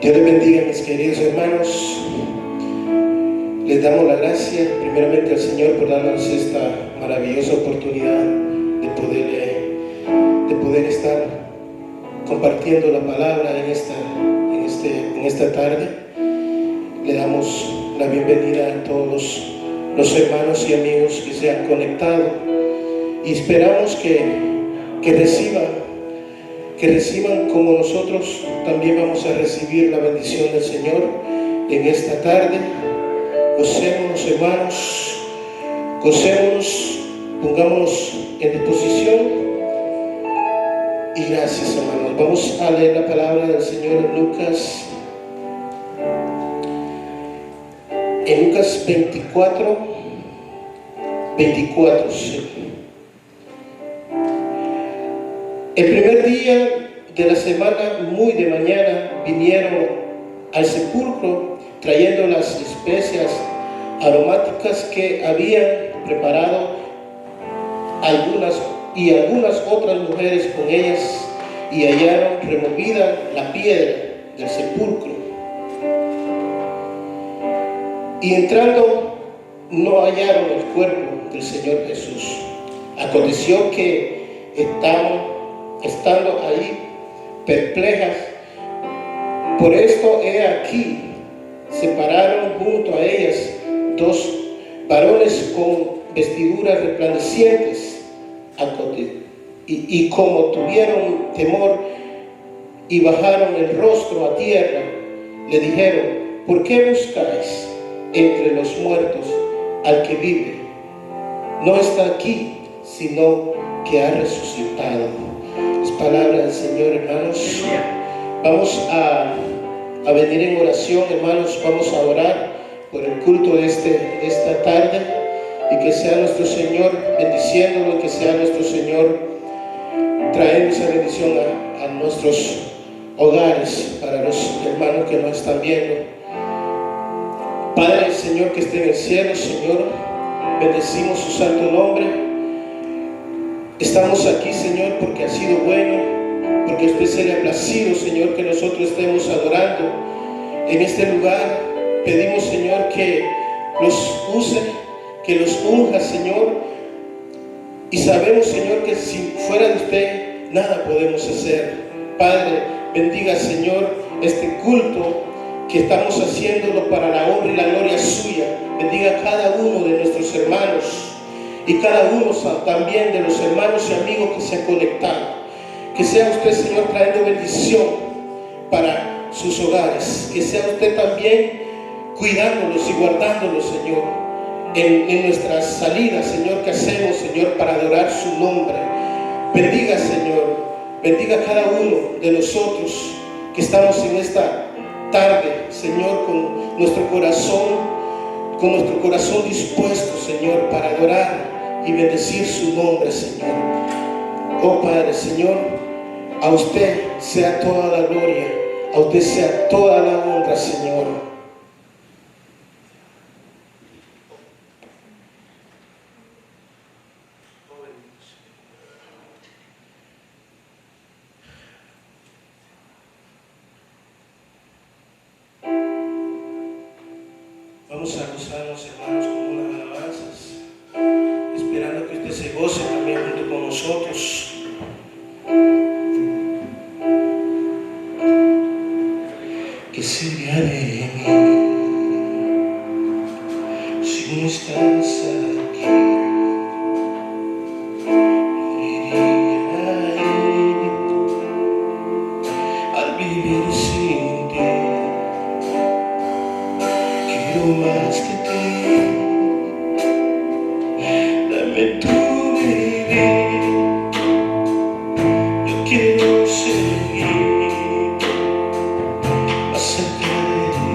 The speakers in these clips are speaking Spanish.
Dios les bendiga, mis queridos hermanos. Les damos la gracia primeramente al Señor por darnos esta maravillosa oportunidad de poder estar compartiendo la palabra en esta tarde. Le damos la bienvenida a todos los hermanos y amigos que se han conectado y esperamos que reciban como nosotros también vamos a recibir la bendición del Señor en esta tarde. Gocémonos, hermanos, gocémonos, pongámonos en disposición y gracias, hermanos. Vamos a leer la palabra del Señor en Lucas 24, sí. El primer día de la semana, muy de mañana, vinieron al sepulcro trayendo las especias aromáticas que habían preparado algunas otras mujeres con ellas, y hallaron removida la piedra del sepulcro. Y entrando, no hallaron el cuerpo del Señor Jesús. Aconteció que estando ahí perplejas por esto, he aquí, se pararon junto a ellas dos varones con vestiduras resplandecientes, y como tuvieron temor y bajaron el rostro a tierra, le dijeron: ¿por qué buscáis entre los muertos al que vive? No está aquí, sino que ha resucitado. Es palabra del Señor, hermanos. Vamos a venir en oración, hermanos. Vamos a orar por el culto de esta tarde, y que sea nuestro Señor bendiciéndolo, y que sea nuestro Señor trayendo esa bendición a nuestros hogares, para los hermanos que nos están viendo. Padre, Señor que esté en el cielo, Señor, bendecimos su santo nombre. Estamos aquí, Señor, porque ha sido bueno, porque a usted se le ha placido, Señor, que nosotros estemos adorando en este lugar. Pedimos, Señor, que los use, que los unja, Señor, y sabemos, Señor, que si fuera de usted nada podemos hacer. Padre, bendiga, Señor, este culto que estamos haciéndolo para la honra y la gloria suya. Bendiga a cada uno de nuestros hermanos y cada uno también de los hermanos y amigos que se han conectado. Que sea usted, Señor, trayendo bendición para sus hogares. Que sea usted también cuidándolos y guardándolos, Señor, en nuestras salidas, Señor, que hacemos, Señor, para adorar su nombre. Bendiga, Señor, bendiga a cada uno de nosotros que estamos en esta tarde, Señor, con nuestro corazón dispuesto, Señor, para adorar y bendecir su nombre, Señor. Oh Padre, Señor, a usted sea toda la gloria, a usted sea toda la honra, Señor. Vamos a gozarnos, hermanos, con unas alabanzas, esperando que usted se goce también junto con nosotros. ¿Qué sería de mí si no estás aquí? Iría al vivir sin ti. Quiero más que ti. Dame tu vivir. Yo quiero seguir más cerca de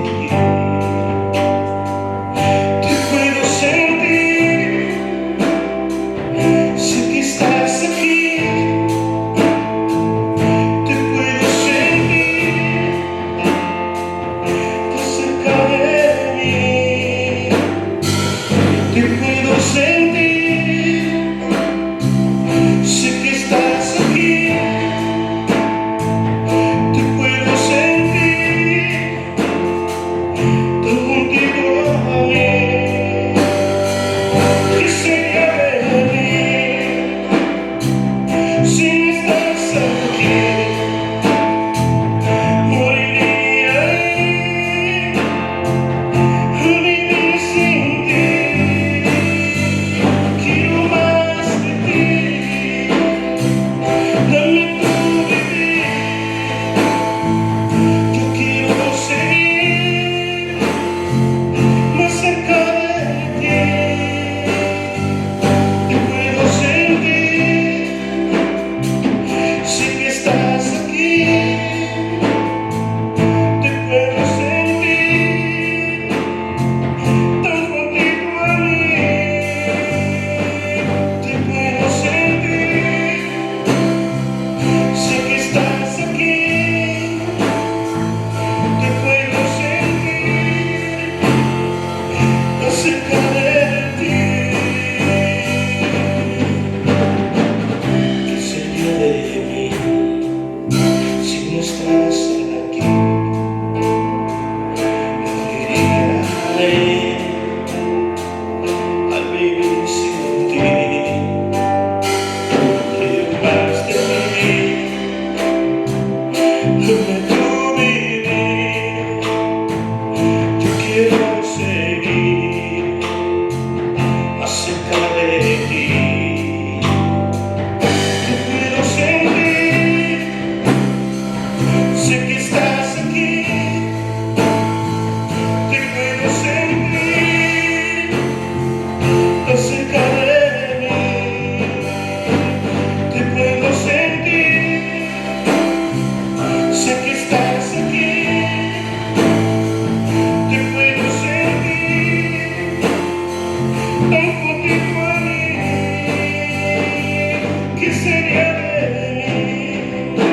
¿qué sería de mí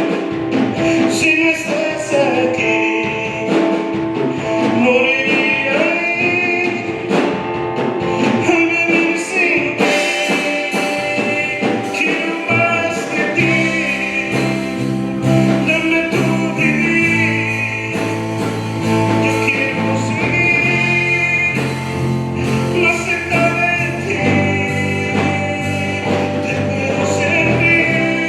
si no estás aquí? Moriría ahí al vivir sin ti. Quiero más de ti, dame tu vivir. Yo quiero seguir más cerca de ti. Te puedo sentir.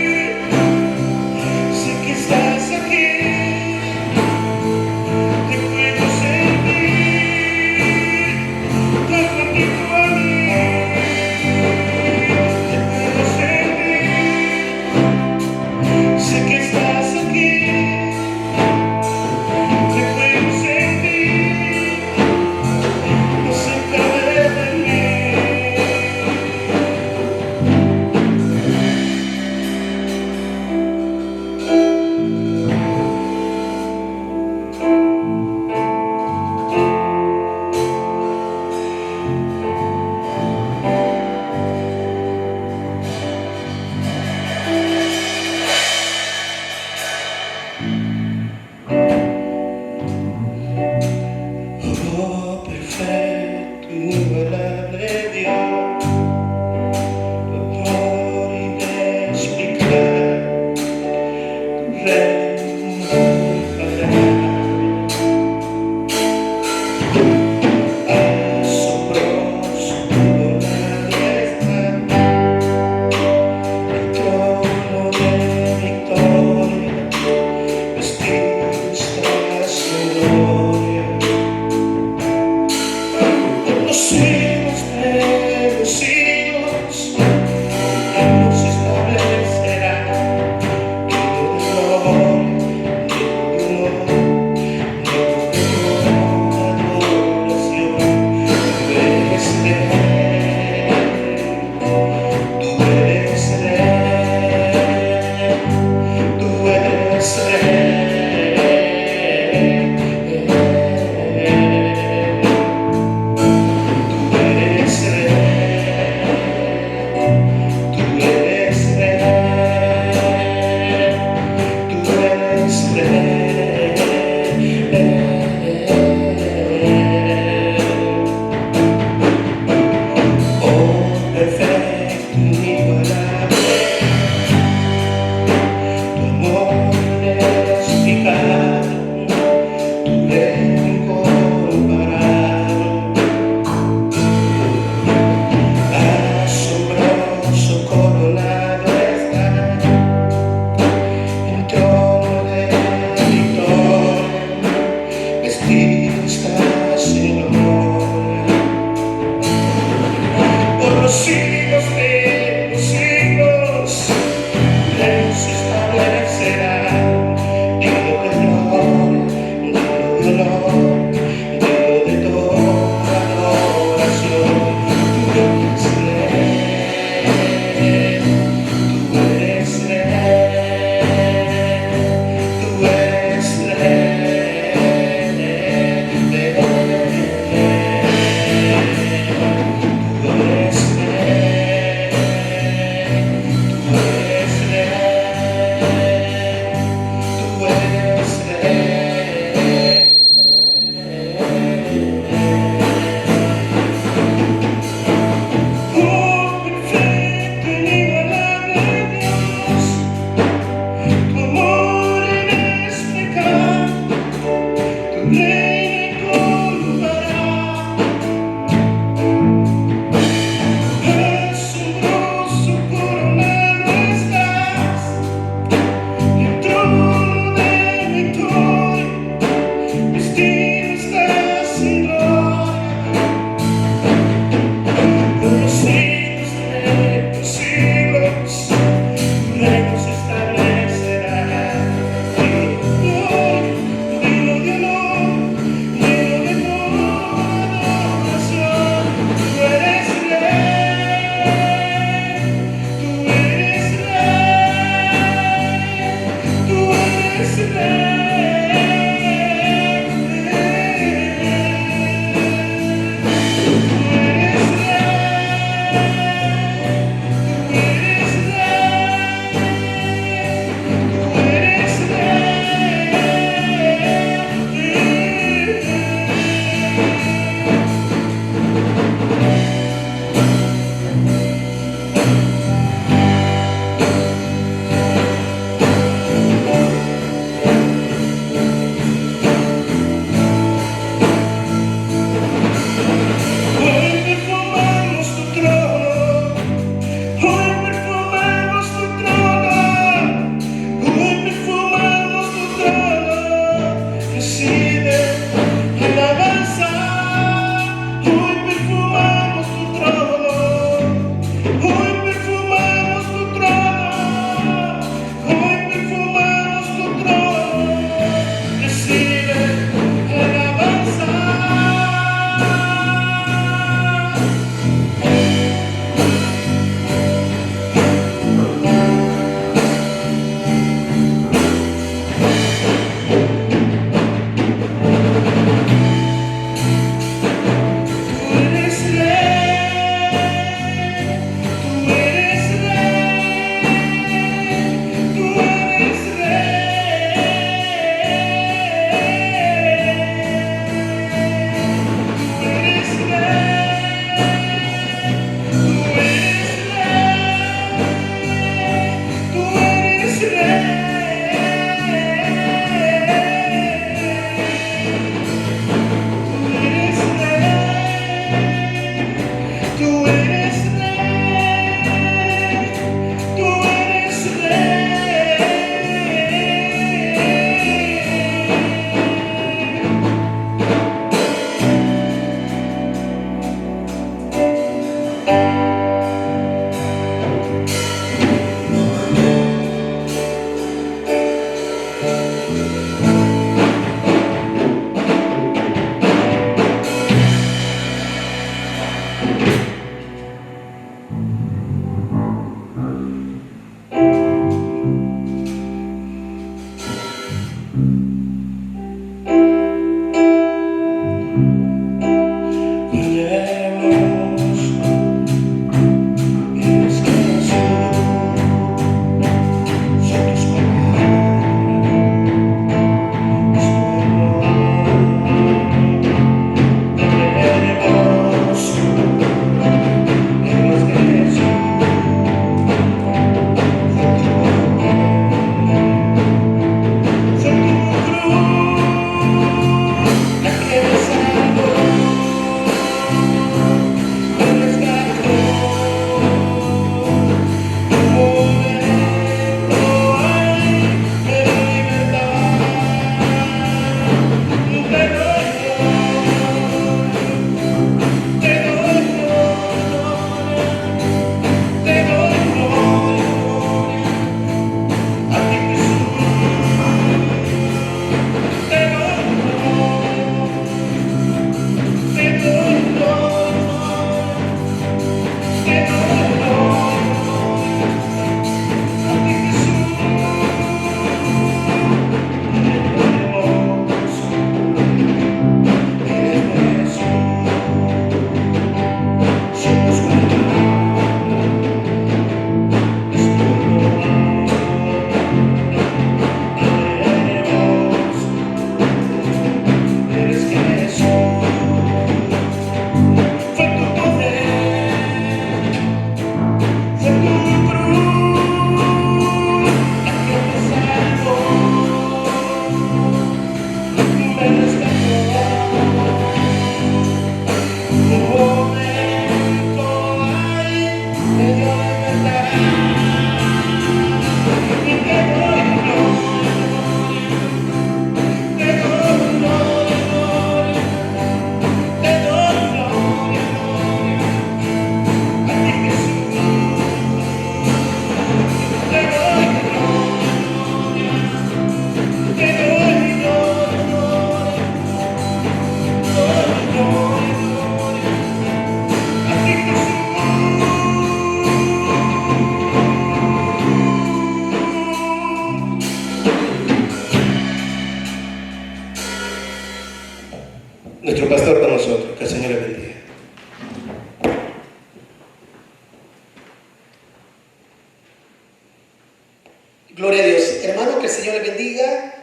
Gloria a Dios. Hermano, que el Señor les bendiga.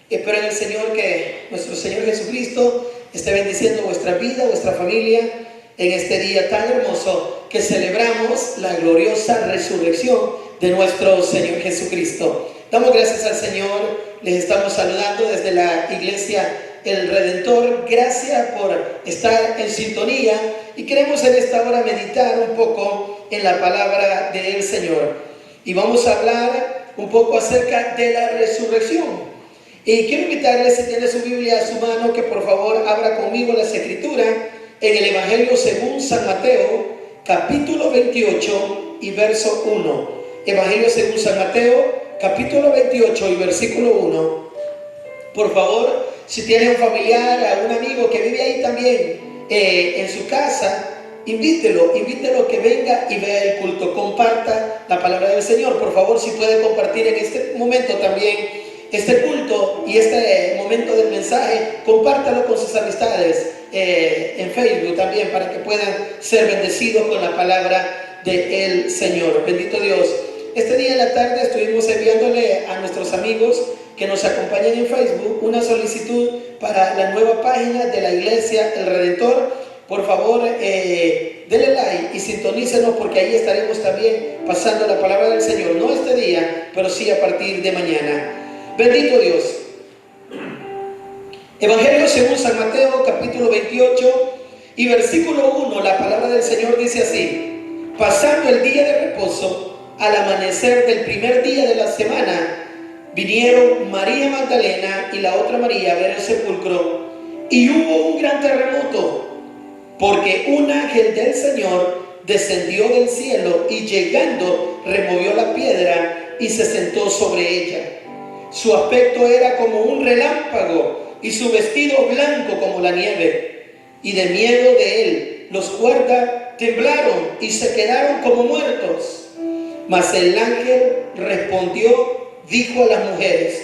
Espero en el Señor que nuestro Señor Jesucristo esté bendiciendo vuestra vida, vuestra familia, en este día tan hermoso que celebramos la gloriosa resurrección de nuestro Señor Jesucristo. Damos gracias al Señor. Les estamos saludando desde la iglesia El Redentor. Gracias por estar en sintonía y queremos en esta hora meditar un poco en la palabra del Señor. Y vamos a hablar un poco acerca de la resurrección. Y quiero invitarle, si tiene su Biblia a su mano, que por favor abra conmigo las Escrituras en el Evangelio según San Mateo, capítulo 28 y verso 1. Evangelio según San Mateo, capítulo 28 y versículo 1. Por favor, si tiene un familiar, a un amigo que vive ahí también en su casa, invítelo que venga y vea el culto. Comparta la palabra del Señor. Por favor, si puede compartir en este momento también este culto y este momento del mensaje, compártalo con sus amistades en Facebook también, para que puedan ser bendecidos con la palabra del Señor. Bendito Dios. Este día en la tarde estuvimos enviándole a nuestros amigos que nos acompañan en Facebook una solicitud para la nueva página de la iglesia El Redentor. Por favor, denle like y sintonícenos, porque ahí estaremos también pasando la palabra del Señor, no este día, pero sí a partir de mañana. Bendito Dios. Evangelio según San Mateo, capítulo 28 y versículo 1, la palabra del Señor dice así: pasando el día de reposo, al amanecer del primer día de la semana, vinieron María Magdalena y la otra María a ver el sepulcro, y hubo un gran terremoto, porque un ángel del Señor descendió del cielo y llegando removió la piedra y se sentó sobre ella. Su aspecto era como un relámpago y su vestido blanco como la nieve. Y de miedo de él los guardas temblaron y se quedaron como muertos. Mas el ángel respondió, dijo a las mujeres: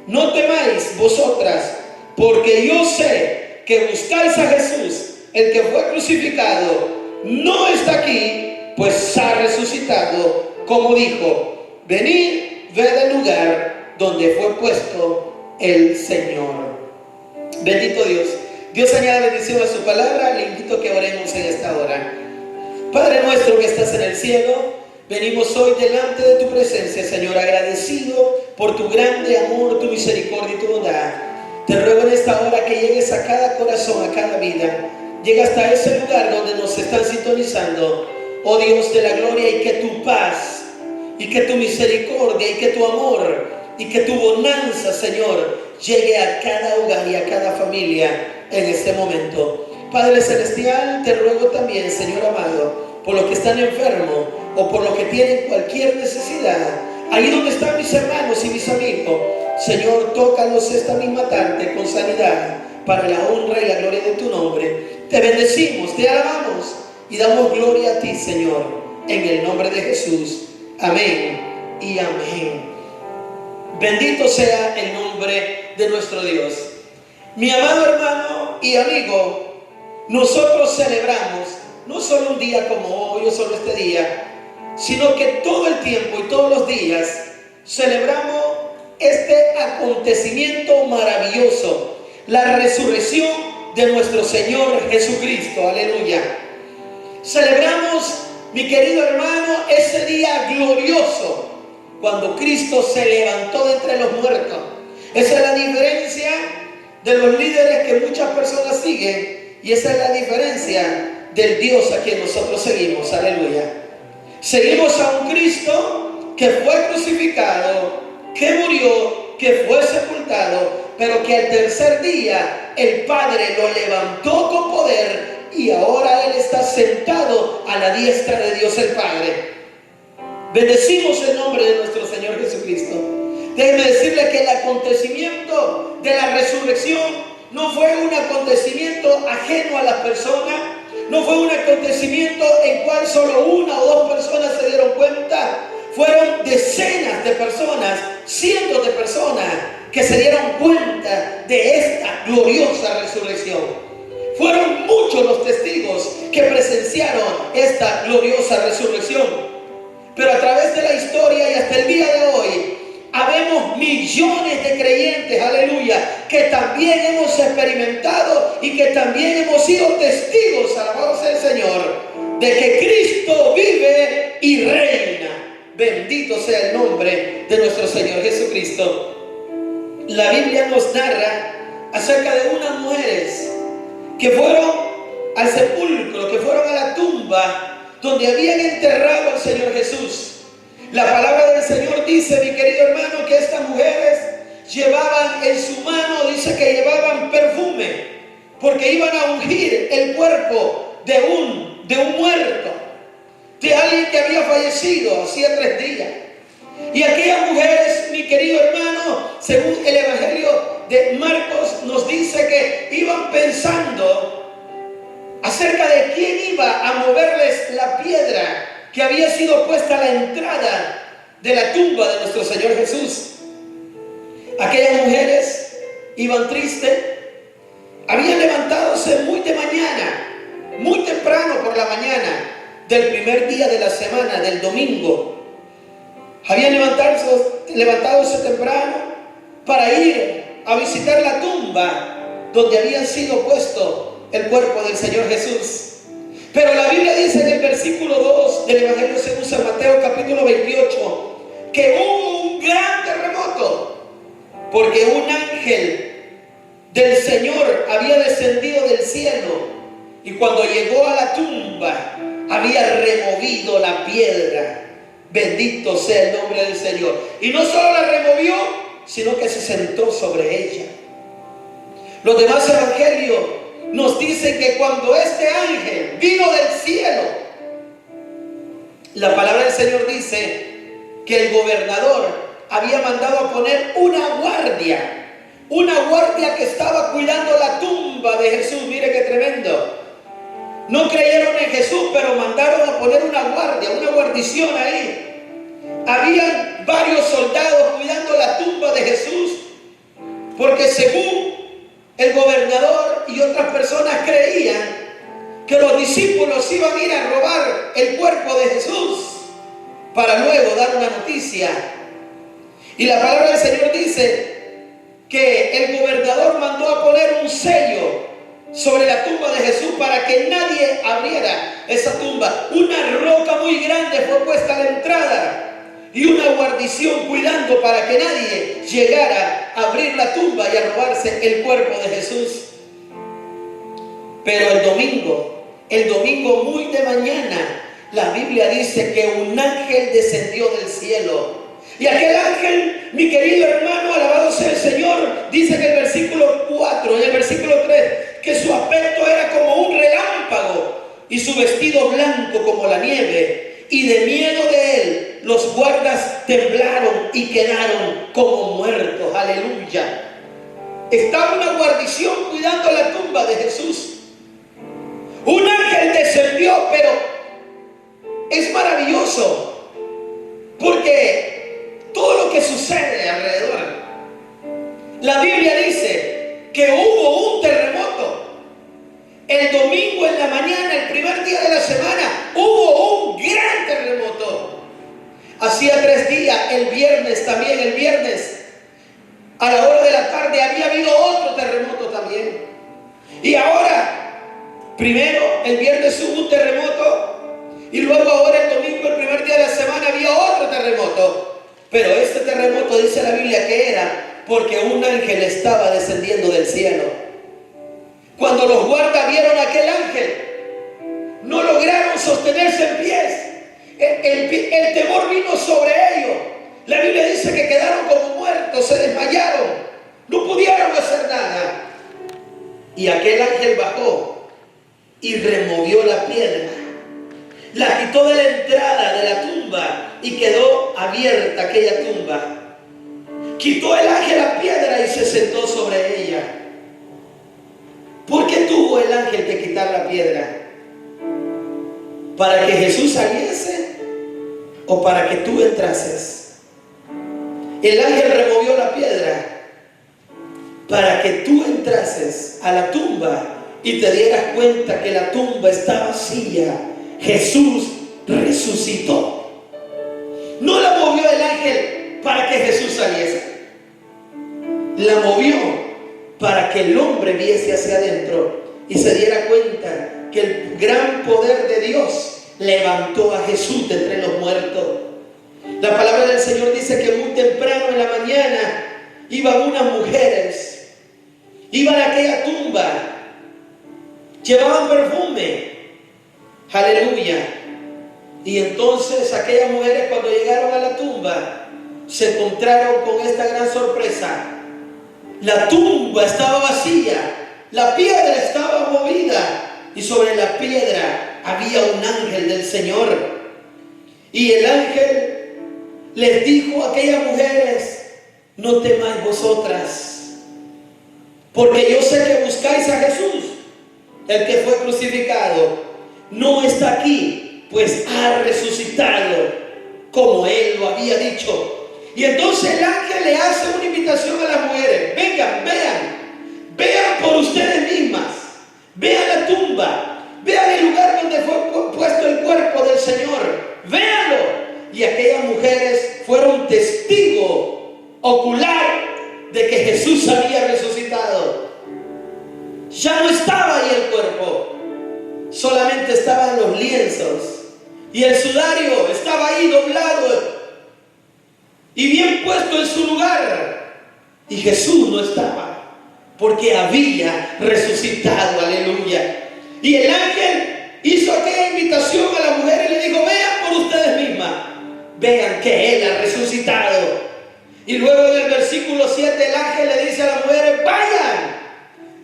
no temáis vosotras, porque yo sé que buscáis a Jesús, el que fue crucificado. No está aquí, pues ha resucitado, como dijo. Venid, ved el lugar donde fue puesto el Señor. Bendito Dios. Dios añade bendición a su palabra. Le invito a que oremos en esta hora. Padre nuestro que estás en el cielo, venimos hoy delante de tu presencia, Señor, agradecido por tu grande amor, tu misericordia y tu bondad. Te ruego en esta hora que llegues a cada corazón, a cada vida. Llega hasta ese lugar donde nos están sintonizando, oh Dios de la gloria, y que tu paz, y que tu misericordia, y que tu amor, y que tu bonanza, Señor, llegue a cada hogar y a cada familia en este momento. Padre Celestial, te ruego también, Señor amado, por los que están enfermos o por los que tienen cualquier necesidad, ahí donde están mis hermanos y mis amigos, Señor, tócalos esta misma tarde con sanidad, para la honra y la gloria de tu nombre. Te bendecimos, te alabamos y damos gloria a ti, Señor, en el nombre de Jesús. Amén y amén. Bendito sea el nombre de nuestro Dios. Mi amado hermano y amigo, nosotros celebramos no solo un día como hoy o solo este día, sino que todo el tiempo y todos los días celebramos este acontecimiento maravilloso, la resurrección de nuestro Señor Jesucristo. Aleluya. Celebramos, mi querido hermano, ese día glorioso cuando Cristo se levantó de entre los muertos. Esa es la diferencia de los líderes que muchas personas siguen, y esa es la diferencia del Dios a quien nosotros seguimos. Aleluya. Seguimos a un Cristo que fue crucificado, que murió, que fue sepultado, pero que al tercer día el Padre lo levantó con poder, y ahora Él está sentado a la diestra de Dios el Padre. Bendecimos el nombre de nuestro Señor Jesucristo. Déjeme decirle que el acontecimiento de la resurrección no fue un acontecimiento ajeno a las personas, no fue un acontecimiento en cual solo una o dos personas se dieron cuenta. Fueron decenas de personas, cientos de personas que se dieron cuenta de esta gloriosa resurrección. Fueron muchos los testigos que presenciaron esta gloriosa resurrección. Pero a través de la historia y hasta el día de hoy, ha millones de creyentes, aleluya, que también hemos experimentado y que también hemos sido testigos, alabado sea el Señor, de que Cristo vive y reina. Bendito sea el nombre de nuestro Señor Jesucristo. La Biblia nos narra acerca de unas mujeres que fueron al sepulcro, que fueron a la tumba donde habían enterrado al Señor Jesús. La palabra del Señor dice, mi querido hermano, que estas mujeres llevaban en su mano, dice que llevaban perfume, porque iban a ungir el cuerpo de un muerto, de alguien que había fallecido hacía 3 días. Y aquellas mujeres, mi querido hermano, según el Evangelio de Marcos, nos dice que iban pensando acerca de quién iba a moverles la piedra que había sido puesta a la entrada de la tumba de nuestro Señor Jesús. Aquellas mujeres iban tristes, habían levantadose muy de mañana, muy temprano por la mañana del primer día de la semana, del domingo. Habían levantadose temprano para ir a visitar la tumba donde había sido puesto el cuerpo del Señor Jesús. Pero la Biblia dice en el versículo 2 del Evangelio según San Mateo capítulo 28 que hubo un gran terremoto, porque un ángel del Señor había descendido del cielo y cuando llegó a la tumba había removido la piedra. Bendito sea el nombre del Señor. Y no solo la removió, sino que se sentó sobre ella. Los demás evangelios nos dicen que cuando este ángel vino del cielo, la palabra del Señor dice que el gobernador había mandado a poner una guardia que estaba cuidando la tumba de Jesús. Mire qué tremendo. No creyeron en Jesús, pero mandaron a poner una guardia, una guarnición ahí. Habían varios soldados cuidando la tumba de Jesús, porque según el gobernador y otras personas creían que los discípulos iban a ir a robar el cuerpo de Jesús para luego dar una noticia. Y la palabra del Señor dice que el gobernador mandó a poner un sello sobre la tumba de Jesús para que nadie abriera esa tumba. Una roca muy grande fue puesta a la entrada y una guarnición cuidando para que nadie llegara a abrir la tumba y a robarse el cuerpo de Jesús. Pero el domingo muy de mañana, la Biblia dice que un ángel descendió del cielo. Y aquel ángel, mi querido hermano, alabado sea el Señor, dice en el versículo 4, en el versículo 3, que su aspecto era como un relámpago y su vestido blanco como la nieve. Y de miedo de él, los guardas temblaron y quedaron como muertos. Aleluya. Estaba una guarnición cuidando la tumba de Jesús. Un ángel descendió, pero es maravilloso porque todo lo que sucede alrededor, la Biblia dice que hubo un terremoto. El domingo en la mañana, el primer día de la semana, hubo un gran terremoto. Hacía 3 días, el viernes, a la hora de la tarde, había habido otro terremoto también. Y ahora, primero, el viernes hubo un terremoto, y luego ahora el domingo, el primer día de la semana, había otro terremoto. Pero este terremoto, dice la Biblia, que era porque un ángel estaba descendiendo del cielo. Cuando los guardas vieron a aquel ángel, no lograron sostenerse en pies. El temor vino sobre ellos. La Biblia dice que quedaron como muertos, se desmayaron, no pudieron hacer nada. Y aquel ángel bajó y removió la piedra, la quitó de la entrada de la tumba y quedó abierta aquella tumba. Quitó el ángel la piedra y se sentó sobre ella. ¿Por qué tuvo el ángel que quitar la piedra? ¿Para que Jesús saliese o para que tú entrases? El ángel removió la piedra para que tú entrases a la tumba y te dieras cuenta que la tumba está vacía. Jesús resucitó. No la movió el ángel para que Jesús saliese. la movió para que el hombre viese hacia adentro y se diera cuenta que el gran poder de Dios levantó a Jesús de entre los muertos. La palabra del Señor dice que muy temprano en la mañana iban unas mujeres, iban a aquella tumba, llevaban perfume, aleluya. Y entonces aquellas mujeres, cuando llegaron a la tumba, se encontraron con esta gran sorpresa. La tumba estaba vacía, la piedra estaba movida y sobre la piedra había un ángel del Señor. Y el ángel les dijo a aquellas mujeres: no temáis vosotras, porque yo sé que buscáis a Jesús, el que fue crucificado. No está aquí, pues ha resucitado, como él lo había dicho. Y entonces el ángel le hace una invitación a las mujeres: vengan, vean por ustedes mismas, vean la tumba, vean el lugar donde fue puesto el cuerpo del Señor, véanlo. Y aquellas mujeres fueron testigo ocular de que Jesús había resucitado. Ya no estaba ahí el cuerpo, solamente estaban los lienzos y el sudario estaba ahí doblado y bien puesto en su lugar, y Jesús no estaba, porque había resucitado, aleluya. Y el ángel hizo aquella invitación a la mujer y le dijo: vean por ustedes mismas, vean que él ha resucitado. Y luego en el versículo 7 el ángel le dice a las mujeres: vayan,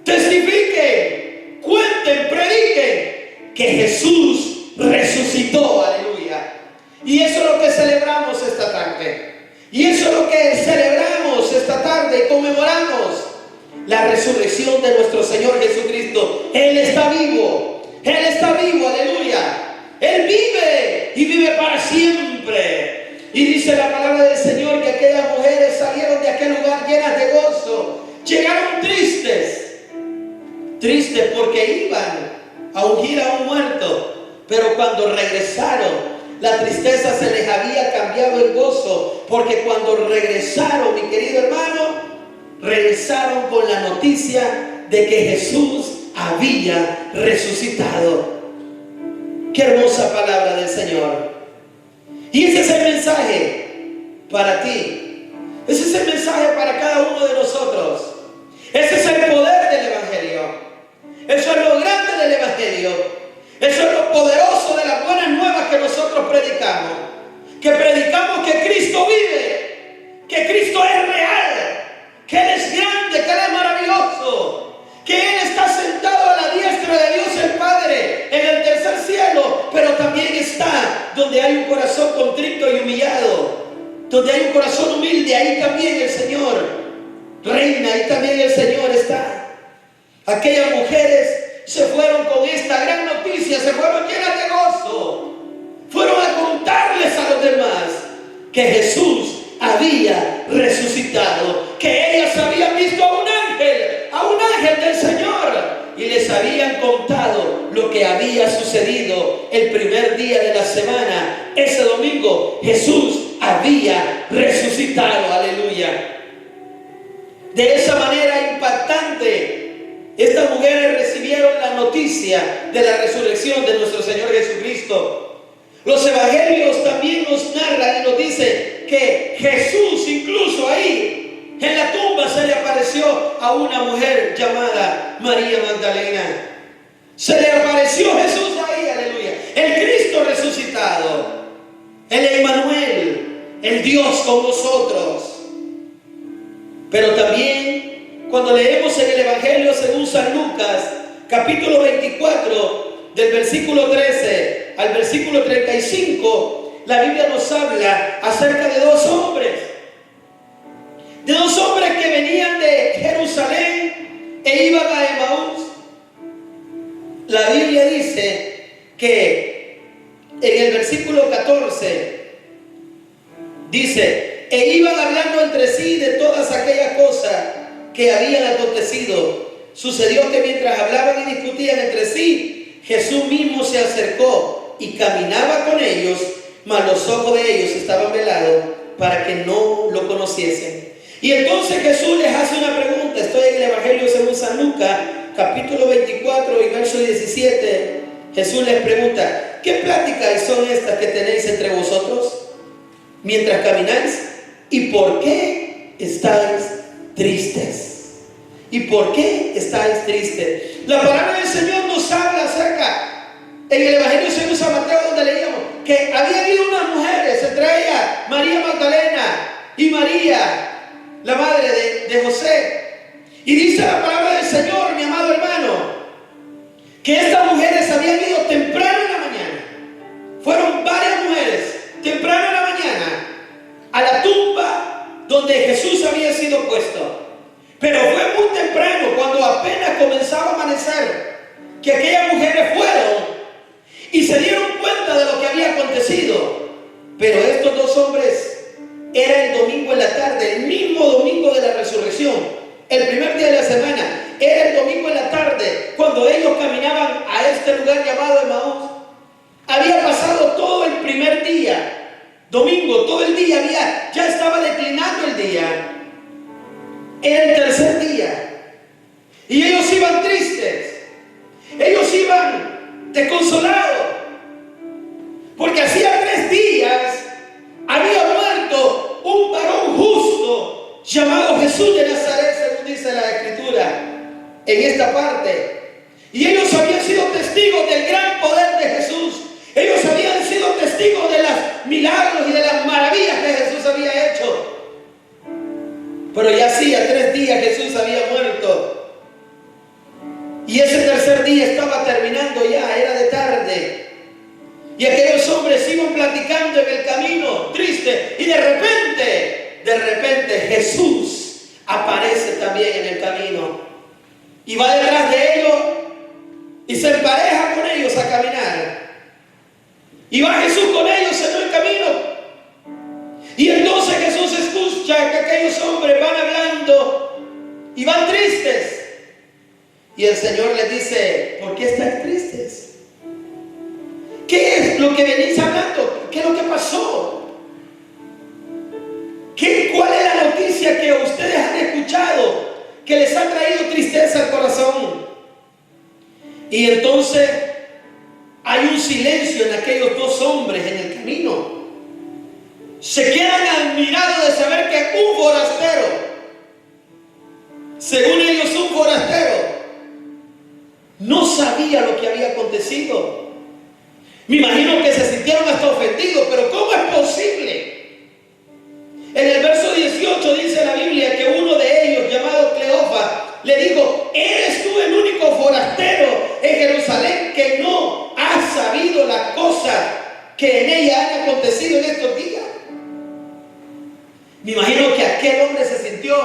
testifiquen, cuenten, prediquen que Jesús resucitó, aleluya. Y eso es lo que celebramos esta tarde. Y eso es lo que celebramos esta tarde, conmemoramos la resurrección de nuestro Señor Jesucristo. Él está vivo, aleluya. Él vive y vive para siempre. Y dice la palabra del Señor que aquellas mujeres salieron de aquel lugar llenas de gozo. Llegaron tristes porque iban a ungir a un muerto, pero cuando regresaron, la tristeza se les había cambiado en gozo, porque cuando regresaron, mi querido hermano, regresaron con la noticia de que Jesús había resucitado. Qué hermosa palabra del Señor. Y ese es el mensaje para ti. Ese es el mensaje para cada uno de nosotros. Ese es el poder del Evangelio. Eso es lo grande del Evangelio. Eso es lo poderoso de las buenas nuevas que nosotros predicamos. Que predicamos que Cristo vive, que Cristo es real, que Él es grande, que Él es maravilloso, que Él está sentado a la diestra de Dios el Padre en el tercer cielo, pero también está donde hay un corazón contrito y humillado, donde hay un corazón humilde, ahí también el Señor reina, ahí también el Señor está. Aquellas mujeres se fueron con esta gran noticia, se fueron llenas de gozo, fueron a contarles a los demás que Jesús había resucitado, que ellas habían visto a un ángel del Señor, y les habían contado lo que había sucedido el primer día de la semana. Ese domingo Jesús había resucitado, aleluya. De esa manera impactante, estas mujeres recibieron la noticia de la resurrección de nuestro Señor Jesucristo. Los evangelios también nos narran y nos dicen que Jesús, incluso ahí en la tumba, se le apareció a una mujer llamada María Magdalena. Se le apareció Jesús ahí, aleluya. El Cristo resucitado, el Emmanuel, el Dios con nosotros. Pero también cuando leemos en el Evangelio según San Lucas, capítulo 24, del versículo 13 al versículo 35, la Biblia nos habla acerca de dos hombres que venían de Jerusalén e iban a Emaús. La Biblia dice que en el versículo 14 dice: e iban hablando entre sí de todas aquellas cosas que habían acontecido. Sucedió que mientras hablaban y discutían entre sí, Jesús mismo se acercó y caminaba con ellos, mas los ojos de ellos estaban velados para que no lo conociesen. Y entonces Jesús les hace una pregunta. Estoy en el Evangelio según San Lucas, capítulo 24 y verso 17. Jesús les pregunta: ¿qué pláticas son estas que tenéis entre vosotros mientras camináis? ¿Y por qué estáis tristes? ¿Y por qué estáis tristes? La palabra del Señor nos habla acerca, en el Evangelio según San Mateo, donde leíamos que había habido unas mujeres, entre ellas María Magdalena y María, la madre de José. Y dice la palabra del Señor, mi amado hermano, que estas mujeres habían ido temprano en la mañana. Fueron varias mujeres temprano en la mañana a la tumba donde Jesús había sido puesto. Pero fue muy temprano, cuando apenas comenzaba a amanecer, que aquellas mujeres fueron y se dieron cuenta de lo que había acontecido. Pero estos dos hombres, era el domingo en la tarde, el mismo domingo de la resurrección, el primer día de la semana, era el domingo en la tarde, cuando ellos caminaban a este lugar llamado Emaús. Había pasado todo el primer día, domingo, todo el día, ya estaba declinando el día. Era el tercer día. Y ellos iban tristes. Ellos iban desconsolados. Porque hacía 3 días había muerto un varón justo llamado Jesús de Nazaret, según dice la Escritura en esta parte. Y ellos habían sido testigos del gran poder de Jesús. Ellos habían sido testigos de los milagros y de las maravillas que Jesús había hecho. Pero ya hacía 3 días Jesús había muerto. Y ese tercer día estaba terminando ya, era de tarde. Y aquellos hombres iban platicando en el camino, triste. Y de repente Jesús aparece también en el camino. Y va detrás de ellos y se empareja con ellos a caminar. Y va Jesús con ellos en el camino. Y entonces Jesús escucha que aquellos hombres van hablando y van tristes. Y el Señor les dice: ¿por qué están tristes? ¿Qué es lo que venís hablando? ¿Qué es lo que pasó? ¿Cuál es la noticia que ustedes han escuchado que les ha traído tristeza al corazón? Y entonces hay un silencio en aquellos dos hombres en el camino. Se quedan admirados de saber que un forastero, según ellos un forastero, no sabía lo que había acontecido. Me imagino que se sintieron hasta ofendidos, pero ¿cómo es posible? En el verso 18 dice la Biblia que uno de ellos, llamado Cleofas, le dijo: ¿eres tú el único forastero en Jerusalén que no has sabido las cosas que en ella han acontecido en estos días? Me imagino que aquel hombre se sintió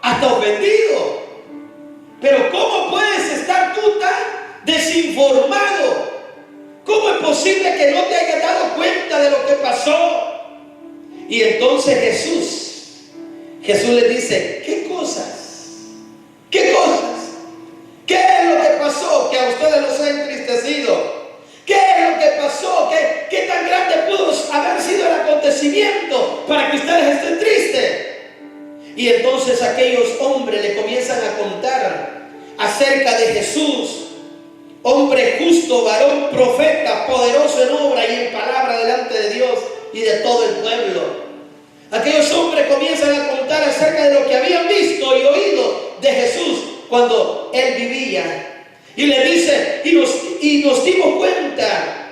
hasta ofendido. Pero ¿cómo puedes estar tú tan desinformado? ¿Cómo es posible que no te hayas dado cuenta de lo que pasó? Y entonces Jesús les dice: ¿qué cosas? ¿Qué cosas? ¿Qué es lo que pasó que a ustedes los ha entristecido? ¿Qué es lo que pasó? ¿Qué tan grande pudo haber sido el acontecimiento para que ustedes estén tristes? Y entonces aquellos hombres le comienzan a contar acerca de Jesús, hombre justo, varón profeta, poderoso en obra y en palabra delante de Dios y de todo el pueblo. Aquellos hombres comienzan a contar acerca de lo que habían visto y oído de Jesús cuando Él vivía. Y le dice: y nos dimos cuenta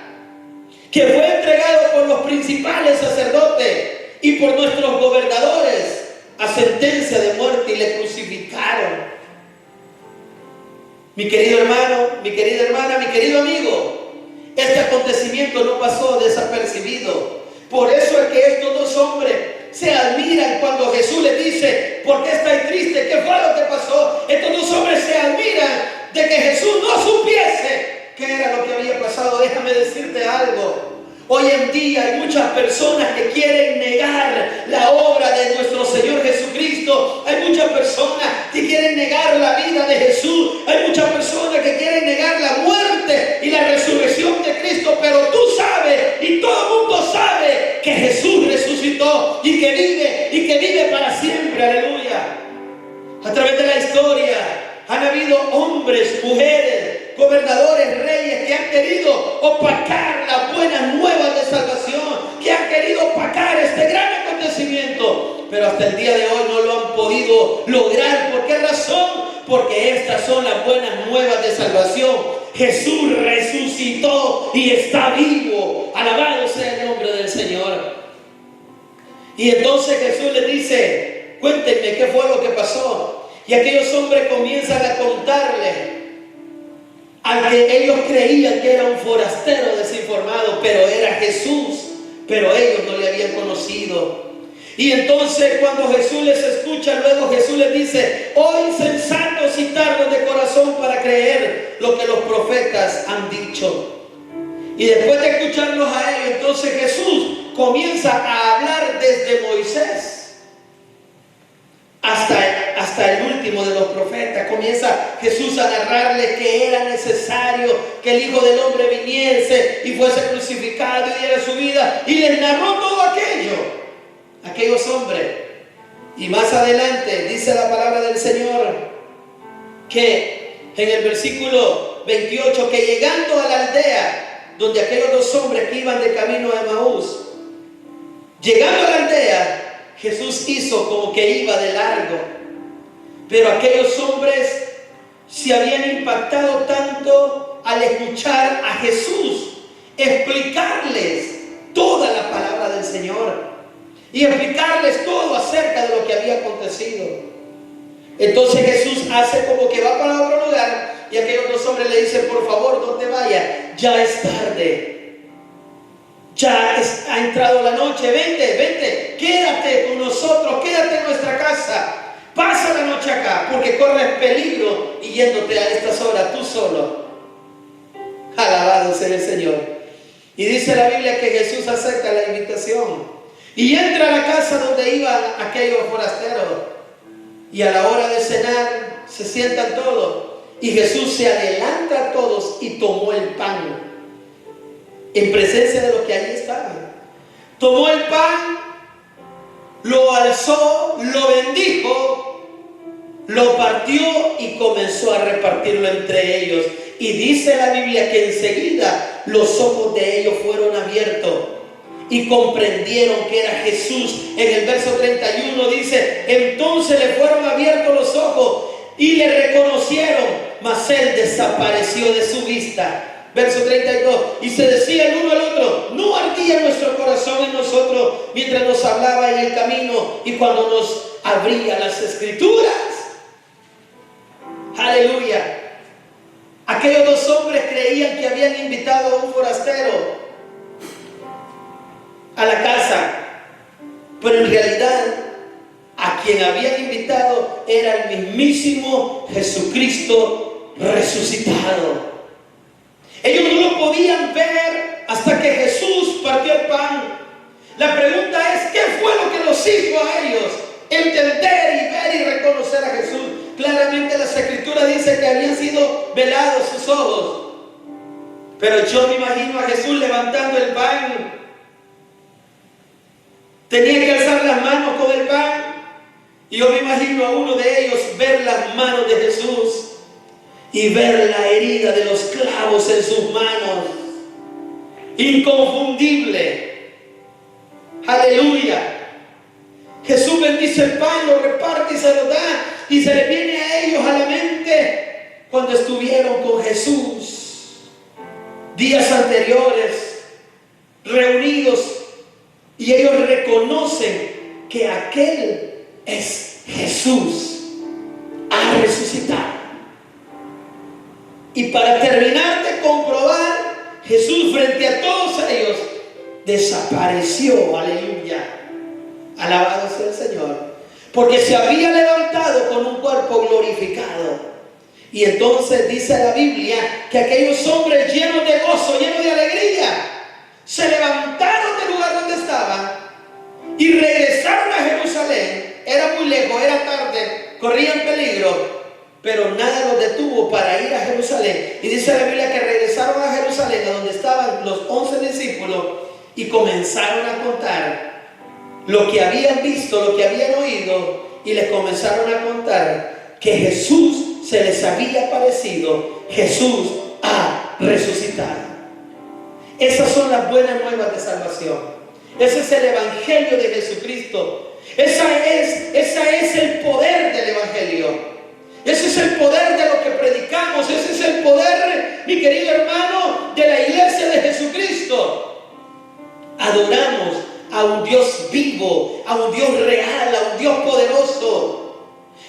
que fue entregado por los principales sacerdotes y por nuestros gobernadores a sentencia de muerte, y le crucificaron. Mi querido hermano, mi querida hermana, mi querido amigo, este acontecimiento no pasó desapercibido. Por eso es que estos dos hombres se admiran cuando Jesús les dice: ¿por qué estáis tristes? ¿Qué fue lo que pasó? Estos dos hombres se admiran de que Jesús no supiese qué era lo que había pasado. Déjame decirte algo. Hoy en día hay muchas personas que quieren negar la obra de nuestro Señor Jesucristo. Hay muchas personas que quieren negar la vida de Jesús. Hay muchas personas que quieren negar la muerte y la resurrección de Cristo. Pero tú sabes, y todo el mundo sabe, que Jesús resucitó y que vive para siempre. Aleluya. hombres, mujeres, gobernadores, reyes que han querido opacar las buenas nuevas de salvación, que han querido opacar este gran acontecimiento, pero hasta el día de hoy no lo han podido lograr. ¿Por qué razón? Porque estas son las buenas nuevas de salvación. Jesús resucitó y está vivo. Alabado sea el nombre del Señor. Y entonces Jesús les dice: cuéntenme qué fue lo que pasó. Y aquellos hombres comienzan a contarle al que ellos creían que era un forastero desinformado, pero era Jesús, pero ellos no le habían conocido. Y entonces cuando Jesús les escucha, luego Jesús les dice: oh insensatos y tardos de corazón para creer lo que los profetas han dicho. Y después de escucharlos a ellos, entonces Jesús comienza a hablar desde Moisés hasta el último de los profetas. Comienza Jesús a narrarles que era necesario que el Hijo del Hombre viniese y fuese crucificado y diera su vida, y les narró todo aquellos hombres. Y más adelante dice la palabra del Señor que en el versículo 28, que llegando a la aldea donde aquellos dos hombres que iban de camino a Emaús, llegando a la aldea, Jesús hizo como que iba de largo, pero aquellos hombres se habían impactado tanto al escuchar a Jesús explicarles toda la palabra del Señor y explicarles todo acerca de lo que había acontecido. Entonces Jesús hace como que va para otro lugar, y aquellos dos hombres le dicen: por favor, no te vayas, ya es tarde. Ya ha entrado la noche, vente, quédate con nosotros, quédate en nuestra casa, pasa la noche acá, porque corres peligro y yéndote a estas horas tú solo. Alabado sea el Señor. Y dice la Biblia que Jesús acepta la invitación y entra a la casa donde iban aquellos forasteros, y a la hora de cenar se sientan todos, y Jesús se adelanta a todos y tomó el pan en presencia de los que allí estaban. Tomó el pan, lo alzó, lo bendijo, lo partió y comenzó a repartirlo entre ellos. Y dice la Biblia que enseguida los ojos de ellos fueron abiertos y comprendieron que era Jesús. En el verso 31 dice: entonces le fueron abiertos los ojos y le reconocieron, mas él desapareció de su vista. Verso 32, y se decía el uno al otro: ¿no ardía nuestro corazón en nosotros mientras nos hablaba en el camino y cuando nos abría las escrituras? Aleluya. Aquellos dos hombres creían que habían invitado a un forastero a la casa, pero en realidad a quien habían invitado era el mismísimo Jesucristo resucitado. Ellos no lo podían ver hasta que Jesús partió el pan. La pregunta es: ¿qué fue lo que los hizo a ellos entender y ver y reconocer a Jesús? Claramente las escrituras dicen que habían sido velados sus ojos, pero yo me imagino a Jesús levantando el pan. Tenía que alzar las manos con el pan, y yo me imagino a uno de ellos ver las manos de Jesús y ver la herida de los clavos en sus manos, inconfundible. Aleluya. Jesús bendice el pan, lo reparte y se lo da, y se le viene a ellos a la mente cuando estuvieron con Jesús días anteriores, reunidos, y ellos reconocen que aquel es Jesús, ha resucitado. Y para terminar de comprobar, Jesús frente a todos ellos desapareció. Aleluya. Alabado sea el Señor. Porque se había levantado con un cuerpo glorificado. Y entonces dice la Biblia que aquellos hombres llenos de gozo, llenos de alegría, se levantaron del lugar donde estaban y regresaron a Jerusalén. Era muy lejos, era tarde, corrían peligro, pero nada los detuvo para ir a Jerusalén. Y dice la Biblia que regresaron a Jerusalén, a donde estaban los 11 discípulos, y comenzaron a contar lo que habían visto, lo que habían oído, y les comenzaron a contar que Jesús se les había aparecido, Jesús ha resucitado. Esas son las buenas nuevas de salvación. Ese es el Evangelio de Jesucristo. Ese es el poder del Evangelio. Ese es el poder de lo que predicamos. Ese es el poder, mi querido hermano, de la iglesia de Jesucristo. Adoramos a un Dios vivo, a un Dios real, a un Dios poderoso,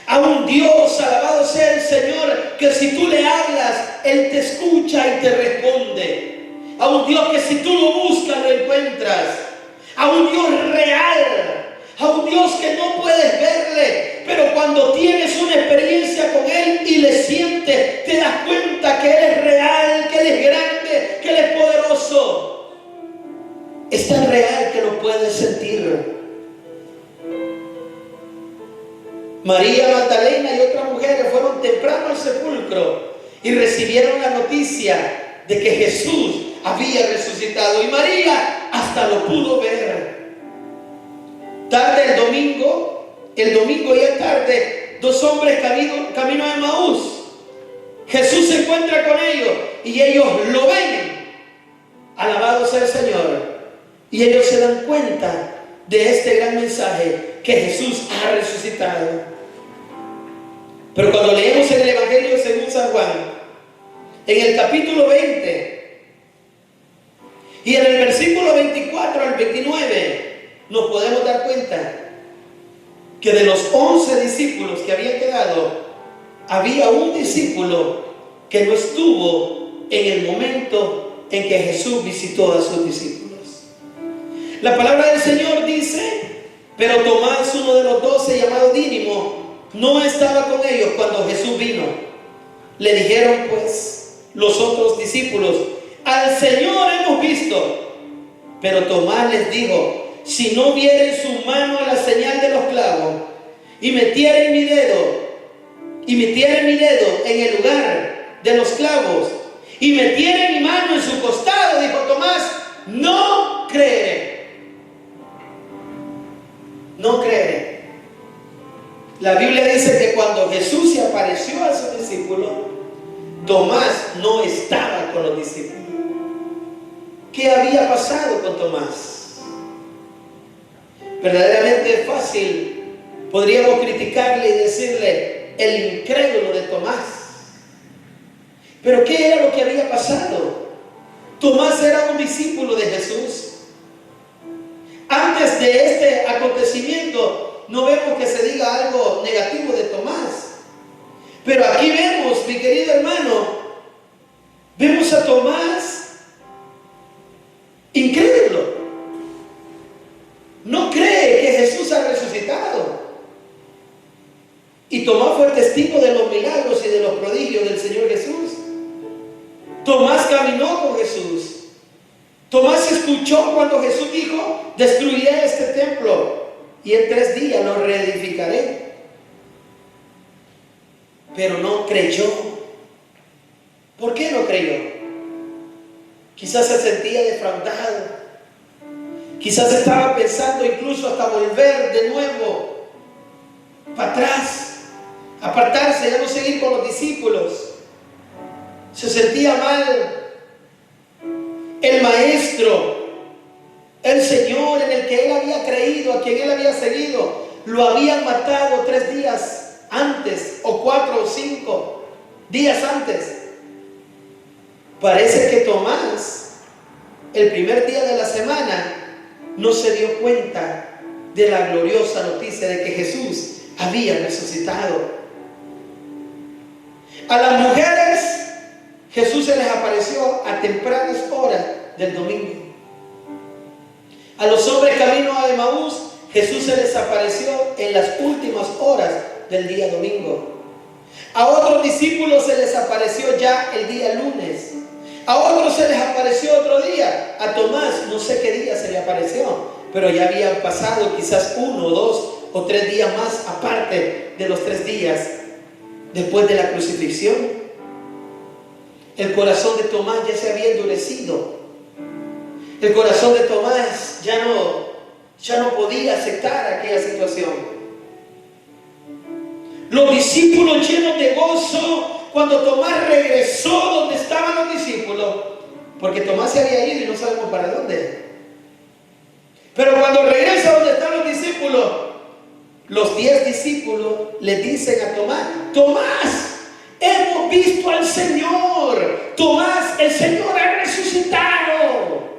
a un Dios, alabado sea el Señor, que si tú le hablas, Él te escucha y te responde. A un Dios que si tú lo buscas, lo encuentras. A un Dios real, a un Dios que no puedes verle, pero cuando tienes una experiencia con Él y le sientes, te das cuenta que Él es real, que Él es grande, que Él es poderoso. Es tan real que lo puedes sentir. María Magdalena y otras mujeres fueron temprano al sepulcro y recibieron la noticia de que Jesús había resucitado, y María hasta lo pudo ver. Tarde el domingo ya tarde, dos hombres camino a Emaús. Jesús se encuentra con ellos y ellos lo ven. Alabado sea el Señor. Y ellos se dan cuenta de este gran mensaje, que Jesús ha resucitado. Pero cuando leemos en el Evangelio según San Juan, en el capítulo 20 y en el versículo 24 al 29, nos podemos dar cuenta que de los 11 discípulos que habían quedado, había un discípulo que no estuvo en el momento en que Jesús visitó a sus discípulos. La palabra del Señor dice: pero Tomás, uno de los 12, llamado Dídimo, no estaba con ellos cuando Jesús vino. Le dijeron pues los otros discípulos: al Señor hemos visto. Pero Tomás les dijo: si no viere en su mano la señal de los clavos, y metiere mi dedo en el lugar de los clavos, y metiere mi mano en su costado, dijo Tomás, no creeré. No creeré. La Biblia dice que cuando Jesús se apareció a sus discípulos, Tomás no estaba con los discípulos. ¿Qué había pasado con Tomás? Verdaderamente fácil, podríamos criticarle y decirle el incrédulo de Tomás. Pero ¿qué era lo que había pasado? Tomás era un discípulo de Jesús. Antes de este acontecimiento, no vemos que se diga algo negativo de Tomás. Pero aquí vemos, mi querido hermano, vemos a Tomás incrédulo. No cree que Jesús ha resucitado. Y Tomás fue testigo de los milagros y de los prodigios del Señor Jesús. Tomás caminó con Jesús. Tomás escuchó cuando Jesús dijo: destruiré este templo y en 3 días lo reedificaré. Pero no creyó. ¿Por qué no creyó? Quizás se sentía defraudado. Quizás estaba pensando incluso hasta volver de nuevo para atrás, apartarse, ya no seguir con los discípulos. Se sentía mal. El maestro, el Señor en el que él había creído, a quien él había seguido, lo habían matado 3 días antes, o 4 o 5 días antes. Parece que Tomás, el primer día de la semana, no se dio cuenta de la gloriosa noticia de que Jesús había resucitado. A las mujeres Jesús se les apareció a tempranas horas del domingo. A los hombres camino a Emaús, Jesús se les apareció en las últimas horas del día domingo. A otros discípulos se les apareció ya el día lunes. A otros se les apareció otro día. A Tomás no sé qué día se le apareció, pero ya habían pasado quizás 1, 2 o 3 días más, aparte de los 3 días después de la crucifixión. El corazón de Tomás ya se había endurecido. El corazón de Tomás ya no podía aceptar aquella situación. Los discípulos llenos de gozo cuando Tomás regresó donde estaban los discípulos, porque Tomás se había ido y no sabemos para dónde. Pero cuando regresa donde están los discípulos, los 10 discípulos le dicen a Tomás: Tomás, hemos visto al Señor. Tomás, el Señor ha resucitado.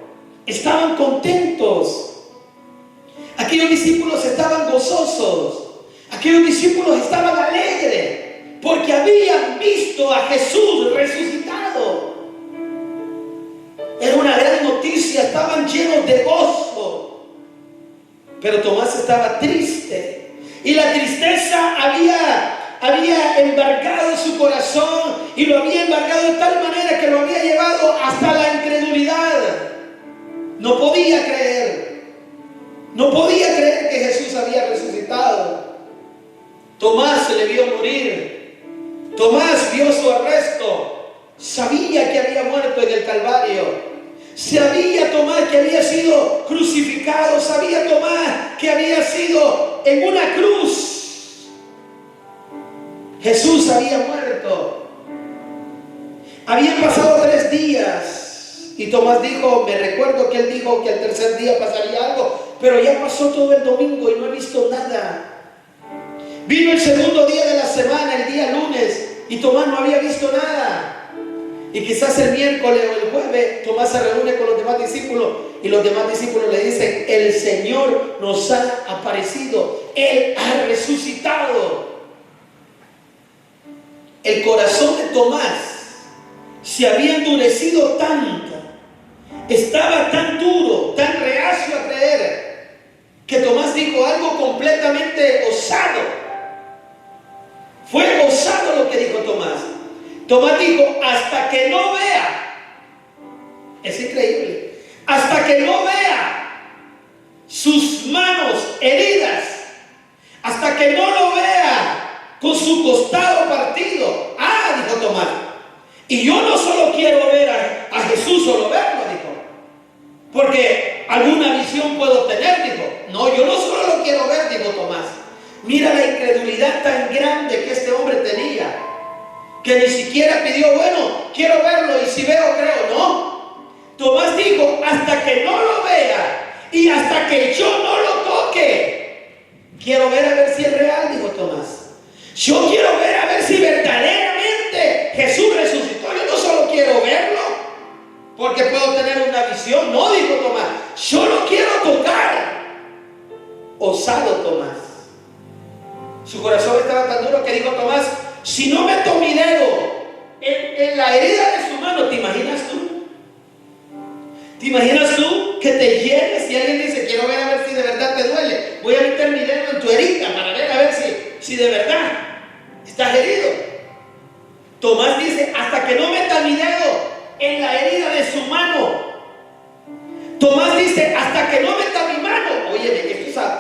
Estaban contentos. Aquellos discípulos estaban gozosos. Aquellos discípulos estaban alegres porque habían visto a Jesús resucitado. Era una gran noticia, estaban llenos de gozo. Pero Tomás estaba triste y la tristeza había embargado su corazón y lo había embargado de tal manera que lo había llevado hasta la incredulidad. No podía creer que Jesús había resucitado. Tomás se le vio morir. Tomás vio su arresto. Sabía que había muerto en el Calvario. Sabía Tomás que había sido crucificado. Sabía Tomás que había sido en una cruz. Jesús había muerto. Habían pasado 3 días. Y Tomás dijo, me recuerdo que él dijo que al tercer día pasaría algo, pero ya pasó todo el domingo y no he visto nada. Vino el segundo día de la semana, el día lunes, y Tomás no había visto nada. Y quizás el miércoles o el jueves Tomás se reúne con los demás discípulos y los demás discípulos le dicen: el Señor nos ha aparecido, Él ha resucitado. El corazón de Tomás se había endurecido tanto, estaba tan duro, tan reacio a creer, que Tomás dijo algo completamente osado. Fue osado lo que dijo Tomás. Tomás dijo: hasta que no vea, es increíble, hasta que no vea sus manos heridas, hasta que no lo vea con su costado partido. Dijo Tomás, y yo no solo quiero ver a Jesús, solo verlo, dijo, porque alguna visión puedo tener, dijo. No, yo no solo lo quiero ver, dijo Tomás. Mira la incredulidad tan grande que este hombre tenía, que ni siquiera pidió, bueno, quiero verlo y si veo creo. No, Tomás dijo: hasta que no lo vea y hasta que yo no lo toque, quiero ver a ver si es real, dijo Tomás. Yo quiero ver a ver si verdaderamente Jesús resucitó. Yo no solo quiero verlo porque puedo tener una visión. No, dijo Tomás, yo lo quiero tocar. Osado Tomás. Su corazón estaba tan duro que dijo Tomás: si no meto mi dedo en la herida de su mano, ¿te imaginas tú? ¿Te imaginas tú que te hieres y alguien dice: quiero ver a ver si de verdad te duele? Voy a meter mi dedo en tu herida para ver a ver si de verdad estás herido. Tomás dice: hasta que no meta mi dedo en la herida de su mano. Tomás dice: hasta que no meta mi mano. Oye,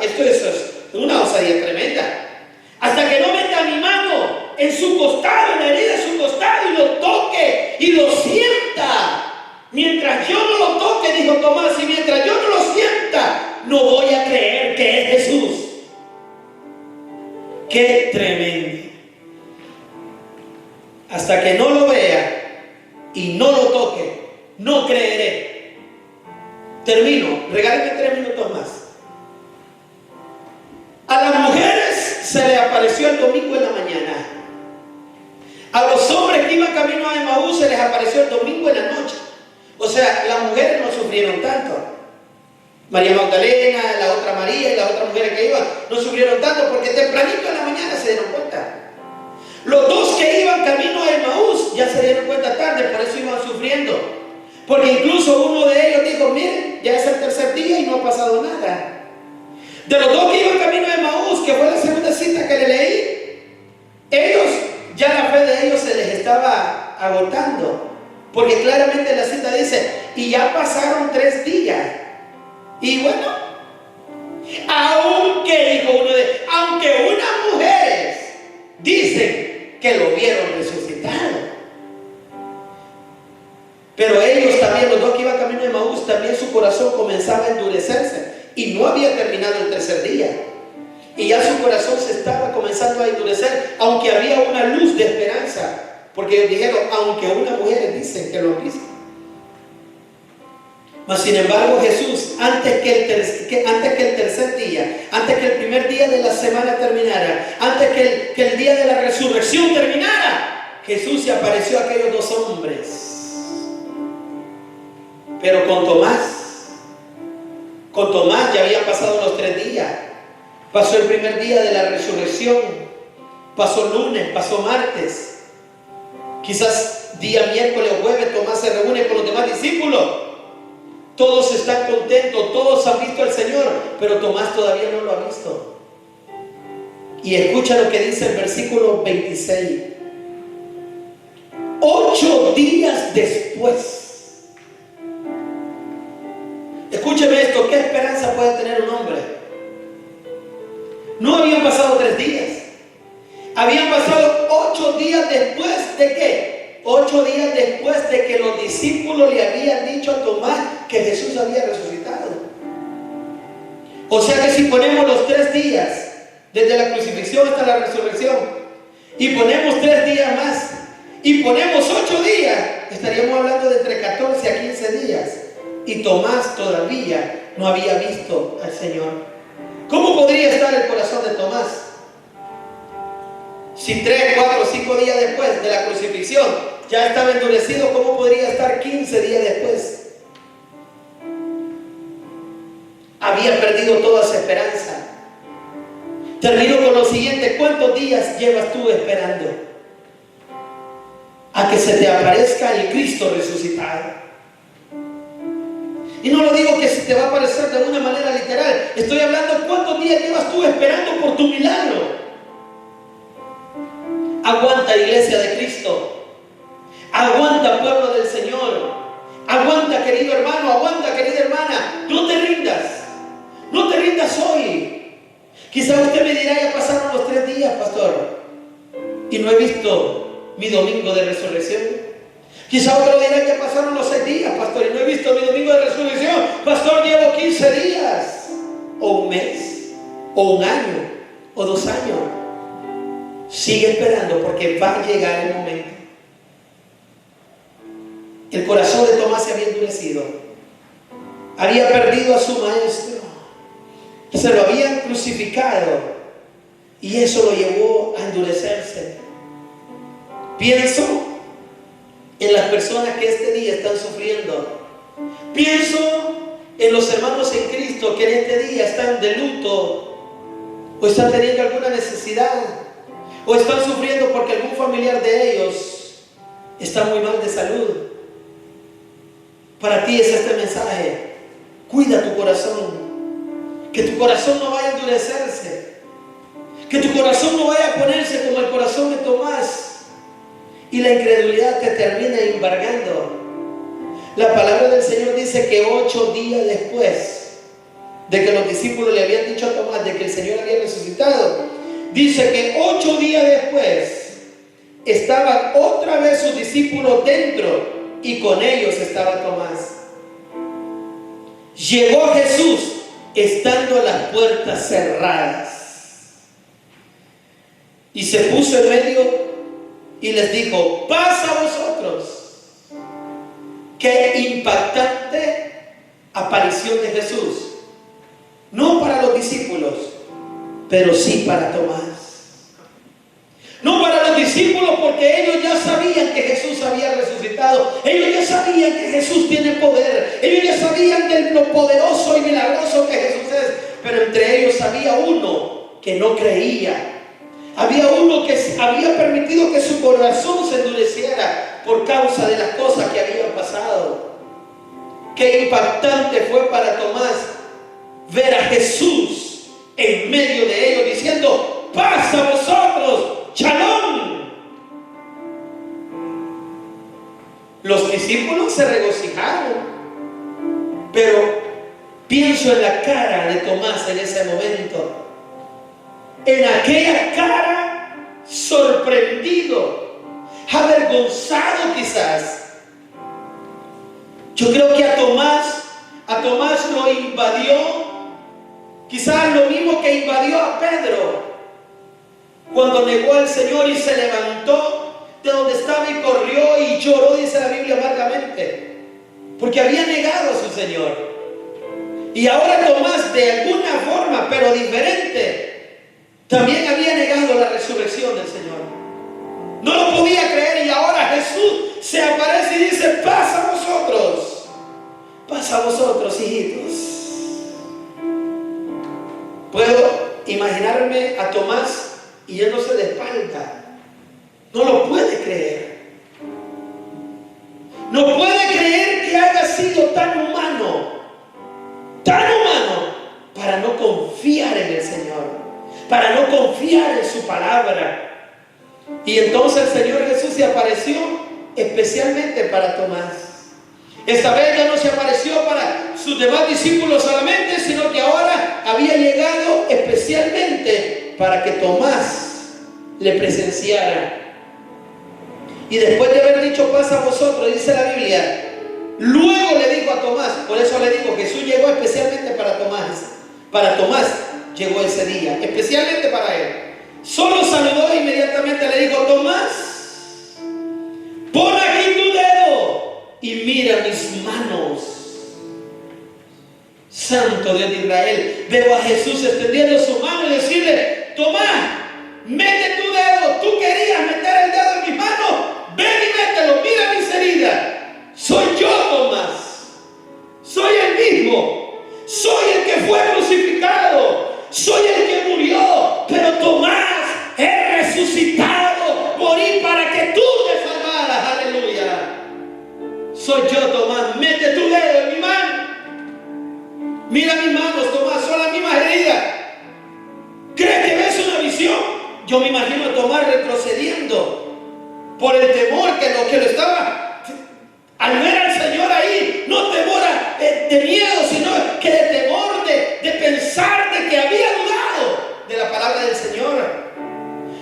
esto es una osadía tremenda. Hasta que no meta mi mano en su costado, en la herida de su costado, y lo toque y lo sienta. Mientras yo no lo toque, dijo Tomás, y mientras yo no lo sienta, no voy a creer que es Jesús. ¡Qué tremendo! Hasta que no lo vea y no lo toque, no creeré. Termino, regálame 3 minutos más. A las mujeres se le apareció el domingo en la mañana. A los hombres que iban camino a Emaús se les apareció el domingo en la noche. O sea, las mujeres no sufrieron tanto. María Magdalena, la otra María y las otras mujeres que iban no sufrieron tanto porque tempranito en la mañana se dieron cuenta. Los 2 que iban camino a Emaús ya se dieron cuenta tarde, por eso iban sufriendo. Porque incluso uno de ellos dijo: miren, ya es el tercer día y no ha pasado nada. De los 2 que iban camino a Emaús, que fue la segunda cita que le leí, ellos, ya la fe de ellos se les estaba agotando. Porque claramente la cita dice: y ya pasaron 3 días. Y bueno, aunque unas mujeres dicen que lo vieron resucitado, pero ellos también, los 2 que iban camino de Emaús, también su corazón comenzaba a endurecerse y no había terminado el tercer día y ya su corazón se estaba comenzando a endurecer. endurecer, aunque había una luz de esperanza. Porque ellos dijeron, aunque unas mujeres dicen que lo han visto. Mas sin embargo Jesús, antes que el tercer día, antes que el primer día de la semana terminara, antes que el día de la resurrección terminara, Jesús se apareció a aquellos dos hombres. Pero con Tomás ya habían pasado los 3 días. Pasó el primer día de la resurrección, pasó lunes, pasó martes. Quizás día miércoles o jueves Tomás se reúne con los demás discípulos. Todos están contentos, todos han visto al Señor, pero Tomás todavía no lo ha visto. Y escucha lo que dice el versículo 26. 8 días después. Escúcheme esto, ¿qué esperanza puede tener un hombre? No habían pasado 3 días. Habían pasado 8 días después de ¿qué? 8 días después de que los discípulos le habían dicho a Tomás que Jesús había resucitado. O sea que si ponemos los 3 días, desde la crucifixión hasta la resurrección, y ponemos 3 días más, y ponemos 8 días, estaríamos hablando de entre 14 a 15 días. Y Tomás todavía no había visto al Señor. ¿Cómo podría estar el corazón de Tomás? Si 3, 4, 5 días después de la crucifixión ya estaba endurecido, ¿cómo podría estar 15 días después? Había perdido toda su esperanza. Termino con lo siguiente: ¿cuántos días llevas tú esperando a que se te aparezca el Cristo resucitado? Y no lo digo que se te va a aparecer de una manera literal. Estoy hablando cuántos días llevas tú esperando por tu milagro. Aguanta, iglesia de Cristo. Aguanta, pueblo del Señor. Aguanta, querido hermano. Aguanta, querida hermana. No te rindas. No te rindas hoy. Quizá usted me dirá, ya pasaron los 3 días, pastor, y no he visto mi domingo de resurrección. Quizá otro dirá, ya pasaron los 6 días, pastor, y no he visto mi domingo de resurrección. Pastor, llevo 15 días, o un mes, o un año, o 2 años. Sigue esperando, porque va a llegar el momento. El corazón de Tomás se había endurecido. Había perdido a su maestro. Se lo habían crucificado. Y eso lo llevó a endurecerse. Pienso en las personas que este día están sufriendo. Pienso en los hermanos en Cristo que en este día están de luto, o están teniendo alguna necesidad, o están sufriendo porque algún familiar de ellos está muy mal de salud. Para ti es este mensaje: cuida tu corazón, que tu corazón no vaya a endurecerse, que tu corazón no vaya a ponerse como el corazón de Tomás y la incredulidad te termina embargando. La palabra del Señor dice que 8 días después de que los discípulos le habían dicho a Tomás de que el Señor había resucitado, dice que 8 días después estaban otra vez sus discípulos dentro y con ellos estaba Tomás. Llegó Jesús estando las puertas cerradas y se puso en medio y les dijo: paz a vosotros. Qué impactante aparición de Jesús. No para los discípulos, pero sí para Tomás. No para los discípulos, porque ellos ya sabían que Jesús había resucitado. Ellos ya sabían que Jesús tiene poder. Ellos ya sabían de lo poderoso y milagroso que Jesús es. Pero entre ellos había uno que no creía. Había uno que había permitido que su corazón se endureciera por causa de las cosas que habían pasado. Qué impactante fue para Tomás ver a Jesús en medio de ellos diciendo: paz a vosotros, shalom. Los discípulos se regocijaron, pero pienso en la cara de Tomás en ese momento. En aquella cara, sorprendido, avergonzado quizás. Yo creo que a Tomás lo invadió quizás lo mismo que invadió a Pedro. cuando negó al Señor y se levantó de donde estaba y corrió y lloró, dice la Biblia, amargamente, porque había negado a su Señor. Y ahora Tomás, de alguna forma, pero diferente, también había negado la resurrección del Señor. No lo podía creer, y ahora Jesús se aparece y dice: pasa a vosotros, hijitos. Puedo imaginarme a Tomás yéndose de espalda. No lo puede creer. No puede creer que haya sido tan humano, para no confiar en el Señor, para no confiar en su palabra. Y entonces el Señor Jesús se apareció especialmente para Tomás. Esta vez ya no se apareció para sus demás discípulos solamente, sino que ahora había llegado especialmente para que Tomás le presenciara. Y después de haber dicho: pasa a vosotros, dice la Biblia, luego le dijo a Tomás. Por eso le digo, Jesús llegó especialmente para Tomás. Para Tomás llegó ese día, especialmente para él. Solo saludó e inmediatamente le dijo: Tomás, pon aquí tu dedo y mira mis manos. Santo Dios de Israel, veo a Jesús extendiendo su mano y decirle: Tomás, mete tu dedo. Tú querías meter el dedo en mis manos, ven y mételo, mira mis heridas. Soy yo, Tomás. Soy el mismo. Soy el que fue crucificado. Soy el que murió. Pero Tomás, he resucitado. Morí para que tú te salvaras. Aleluya. Soy yo, Tomás. Mete tu dedo en mi mano. Mira mis manos, Tomás. Son las mismas heridas. ¿Crees que ves una visión? Yo me imagino a Tomás retrocediendo por el temor que lo estaba. Al ver al Señor ahí, no temor de miedo, sino que de temor de pensar de que había dudado de la palabra del Señor.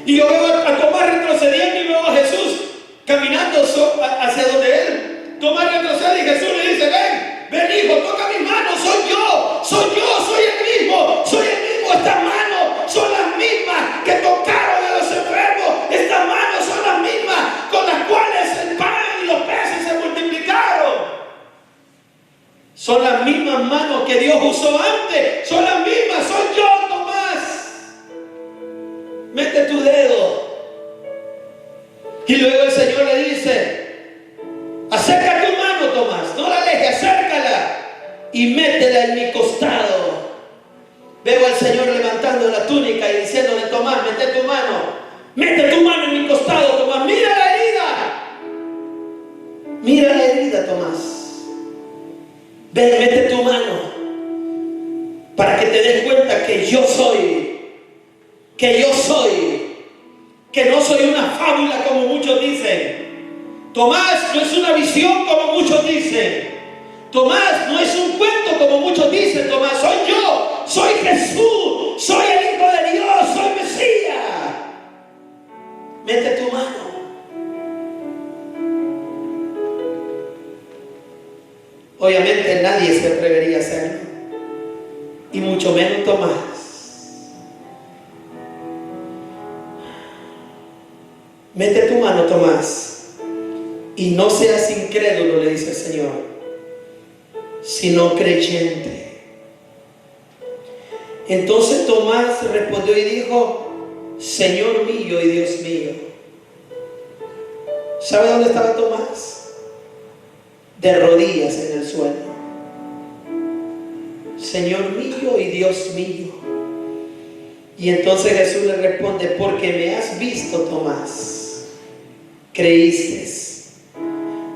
Y yo veo a Tomás retrocediendo y veo a Jesús caminando hacia donde él. Tomás retrocede y Jesús le dice: ven hijo, toca mis manos, soy yo, soy el mismo, estas manos son las mismas que tocaron a los enfermos, estas manos son las mismas con las cuales el pan y los peces se multiplicaron. Son las mismas manos que Dios usó antes, son las mismas, soy yo, Tomás. Mete tu dedo. Y luego el Señor le dice: acerca tu mano, Tomás, no la alejes, acércala y métela en mi costado. Veo al Señor levantando la túnica y diciéndole: Tomás, mete tu mano en mi costado, Tomás, mira la herida, Tomás. Ven, mete tu mano para que te des cuenta que yo soy, que no soy una fábula como muchos dicen. Tomás, no es una visión como muchos dicen. Tomás, no es un cuento como muchos dicen. Tomás, soy yo, soy Jesús, soy el Hijo de Dios, soy Mesías. Mete tu mano. Obviamente nadie se atrevería a hacerlo, y mucho menos Tomás. Mete tu mano, Tomás, y no seas incrédulo, le dice el Señor, sino creyente. Entonces Tomás respondió y dijo: Señor mío y Dios mío. ¿Sabe dónde estaba Tomás? De rodillas en el suelo. Señor mío y Dios mío. Y entonces Jesús le responde: porque me has visto, Tomás, creíste.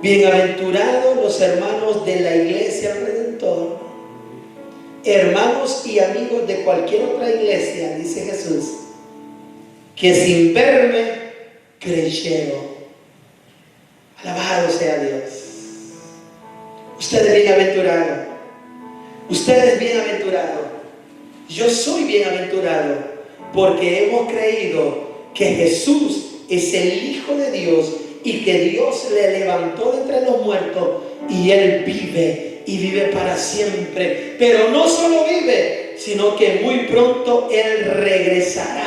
Bienaventurados los hermanos de la iglesia del Redentor, hermanos y amigos de cualquier otra iglesia, dice Jesús, que sin verme creyeron. Alabado sea Dios. Usted es bienaventurado. Usted es bienaventurado. Yo soy bienaventurado porque hemos creído que Jesús es el Hijo de Dios y que Dios le levantó de entre los muertos y Él vive y vive para siempre. Pero no solo vive, sino que muy pronto Él regresará.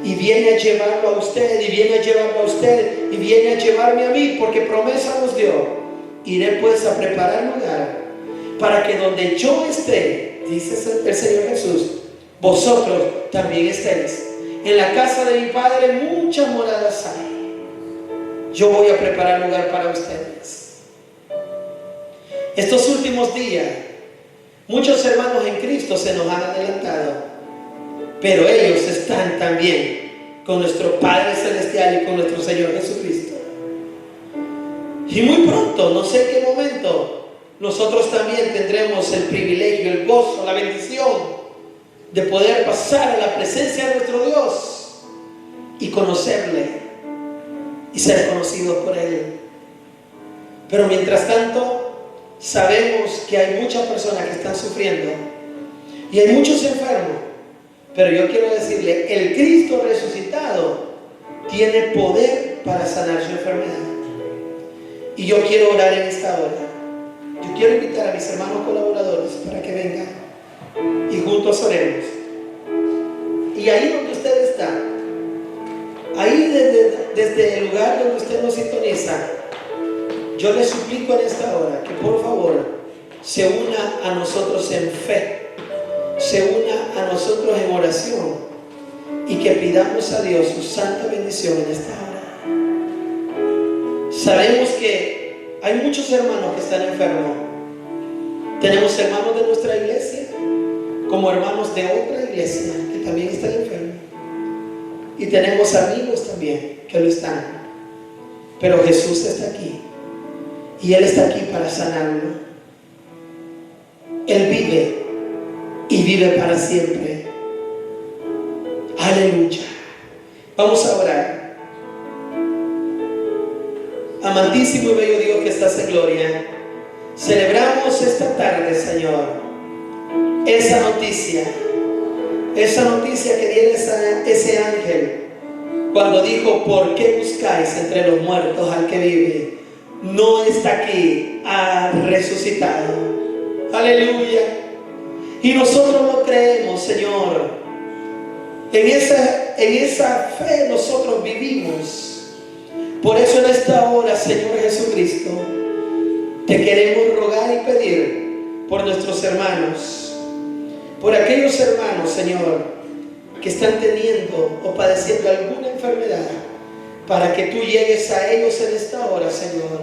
y viene a llevarlo a usted, y viene a llevarlo a usted, y viene a llevarme a mí, porque promesa nos dio. Iré pues a preparar lugar para que donde yo esté, dice el Señor Jesús, vosotros también estéis. En la casa de mi Padre muchas moradas hay. Yo voy a preparar lugar para ustedes. Estos últimos días, muchos hermanos en Cristo se nos han adelantado, pero ellos están también con nuestro Padre Celestial y con nuestro Señor Jesucristo. Y muy pronto, no sé en qué momento, nosotros también tendremos el privilegio, el gozo, la bendición de poder pasar a la presencia de nuestro Dios y conocerle y ser conocidos por Él. Pero mientras tanto, sabemos que hay muchas personas que están sufriendo y hay muchos enfermos. Pero yo quiero decirle, el Cristo resucitado tiene poder para sanar su enfermedad. Y yo quiero orar en esta hora. Yo quiero invitar a mis hermanos colaboradores para que vengan y juntos oremos. Y ahí donde usted está, ahí desde el lugar donde usted nos sintoniza, yo le suplico en esta hora que por favor se una a nosotros en fe, se una a nosotros en oración y que pidamos a Dios su santa bendición en esta hora. Sabemos que hay muchos hermanos que están enfermos. Tenemos hermanos de nuestra iglesia como hermanos de otra iglesia que también están enfermos. Y tenemos amigos también que lo están. Pero Jesús está aquí. Y Él está aquí para sanarlo. Él vive y vive para siempre. Aleluya. Vamos a orar. Amantísimo y bello Dios que estás en gloria, celebramos esta tarde, Señor, esa noticia que diera ese ángel cuando dijo: ¿por qué buscáis entre los muertos al que vive? No está aquí, ha resucitado. Aleluya. Y nosotros lo creemos, Señor. En esa fe nosotros vivimos. Por eso en esta hora, Señor Jesucristo, te queremos rogar y pedir por nuestros hermanos, por aquellos hermanos, Señor, que están teniendo o padeciendo alguna enfermedad, para que tú llegues a ellos en esta hora, Señor,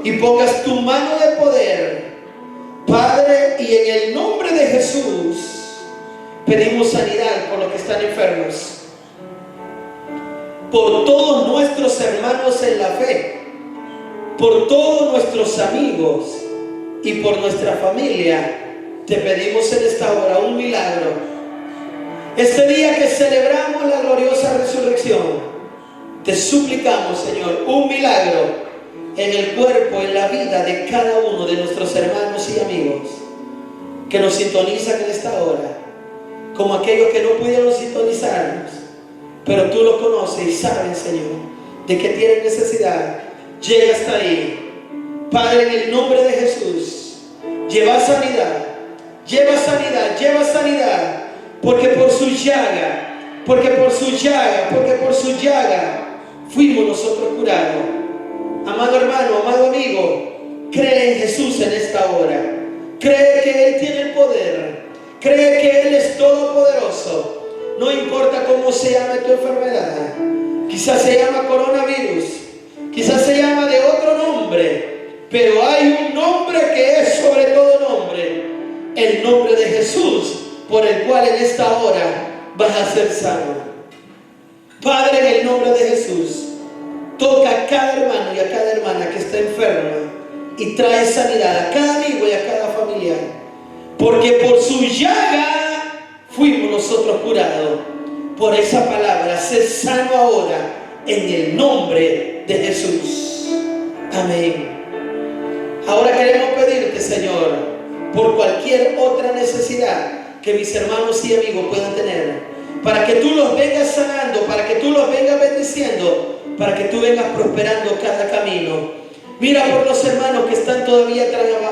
y pongas tu mano de poder, Padre, y en el nombre de Jesús pedimos sanidad por los que están enfermos, por todos nuestros hermanos en la fe, por todos nuestros amigos y por nuestra familia. Te pedimos en esta hora un milagro. Este día que celebramos la gloriosa resurrección, te suplicamos, Señor, un milagro en el cuerpo, en la vida de cada uno de nuestros hermanos y amigos que nos sintonizan en esta hora, como aquellos que no pudieron sintonizarnos, pero tú los conoces y sabes, Señor, de que tienen necesidad. Llega hasta ahí, Padre, en el nombre de Jesús. Lleva sanidad, lleva sanidad, lleva sanidad, porque por su llaga, porque por su llaga fuimos nosotros curados. Amado hermano, amado amigo, cree en Jesús en esta hora. Cree que Él tiene el poder, cree que Él es todopoderoso. No importa cómo se llame tu enfermedad, quizás se llama coronavirus, quizás se llama de otro nombre, pero hay un nombre que es sobre todo nombre, el nombre de Jesús, por el cual en esta hora vas a ser sano. Padre, en el nombre de Jesús, toca a cada hermano y a cada hermana que está enferma y trae sanidad a cada amigo y a cada familiar, porque por su llaga fuimos nosotros curados. Por esa palabra, sé sano ahora en el nombre de Jesús. Amén. Ahora queremos pedirte, Señor, por cualquier otra necesidad que mis hermanos y amigos puedan tener, para que tú los vengas sanando, para que tú los vengas bendiciendo, para que tú vengas prosperando cada camino. Mira por los hermanos que están todavía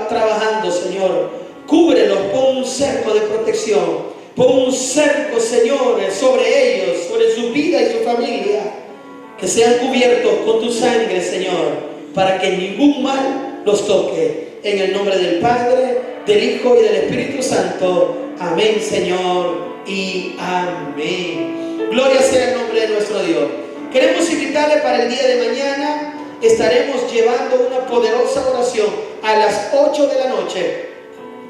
trabajando, Señor. Cúbrelos, pon un cerco de protección. Pon un cerco, Señor, sobre ellos, sobre su vida. familia, que sean cubiertos con tu sangre, Señor, para que ningún mal los toque. En el nombre del Padre, del Hijo y del Espíritu Santo. Amén, Señor, y amén. Gloria sea el nombre de nuestro Dios. Queremos invitarle para el día de mañana. Estaremos llevando una poderosa oración a las 8 de la noche.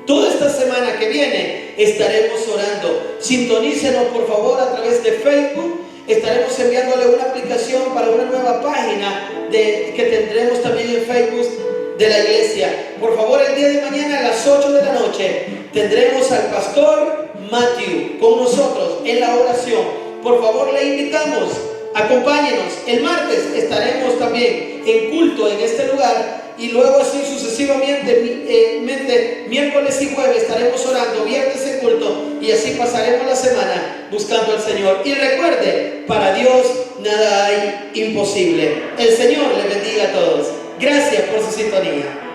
Toda esta semana que viene estaremos orando. Sintonícenos por favor a través de Facebook. Estaremos enviándole una aplicación para una nueva página que tendremos también en Facebook de la iglesia. Por favor, el día de mañana a las 8 de la noche tendremos al pastor Matthew con nosotros en la oración. Por favor, le invitamos, acompáñenos. El martes estaremos también en culto en este lugar, y luego así sucesivamente, miércoles y jueves estaremos orando, viernes en culto, y así pasaremos la semana buscando al Señor. Y recuerde, para Dios nada hay imposible. El Señor le bendiga a todos. Gracias por su sintonía.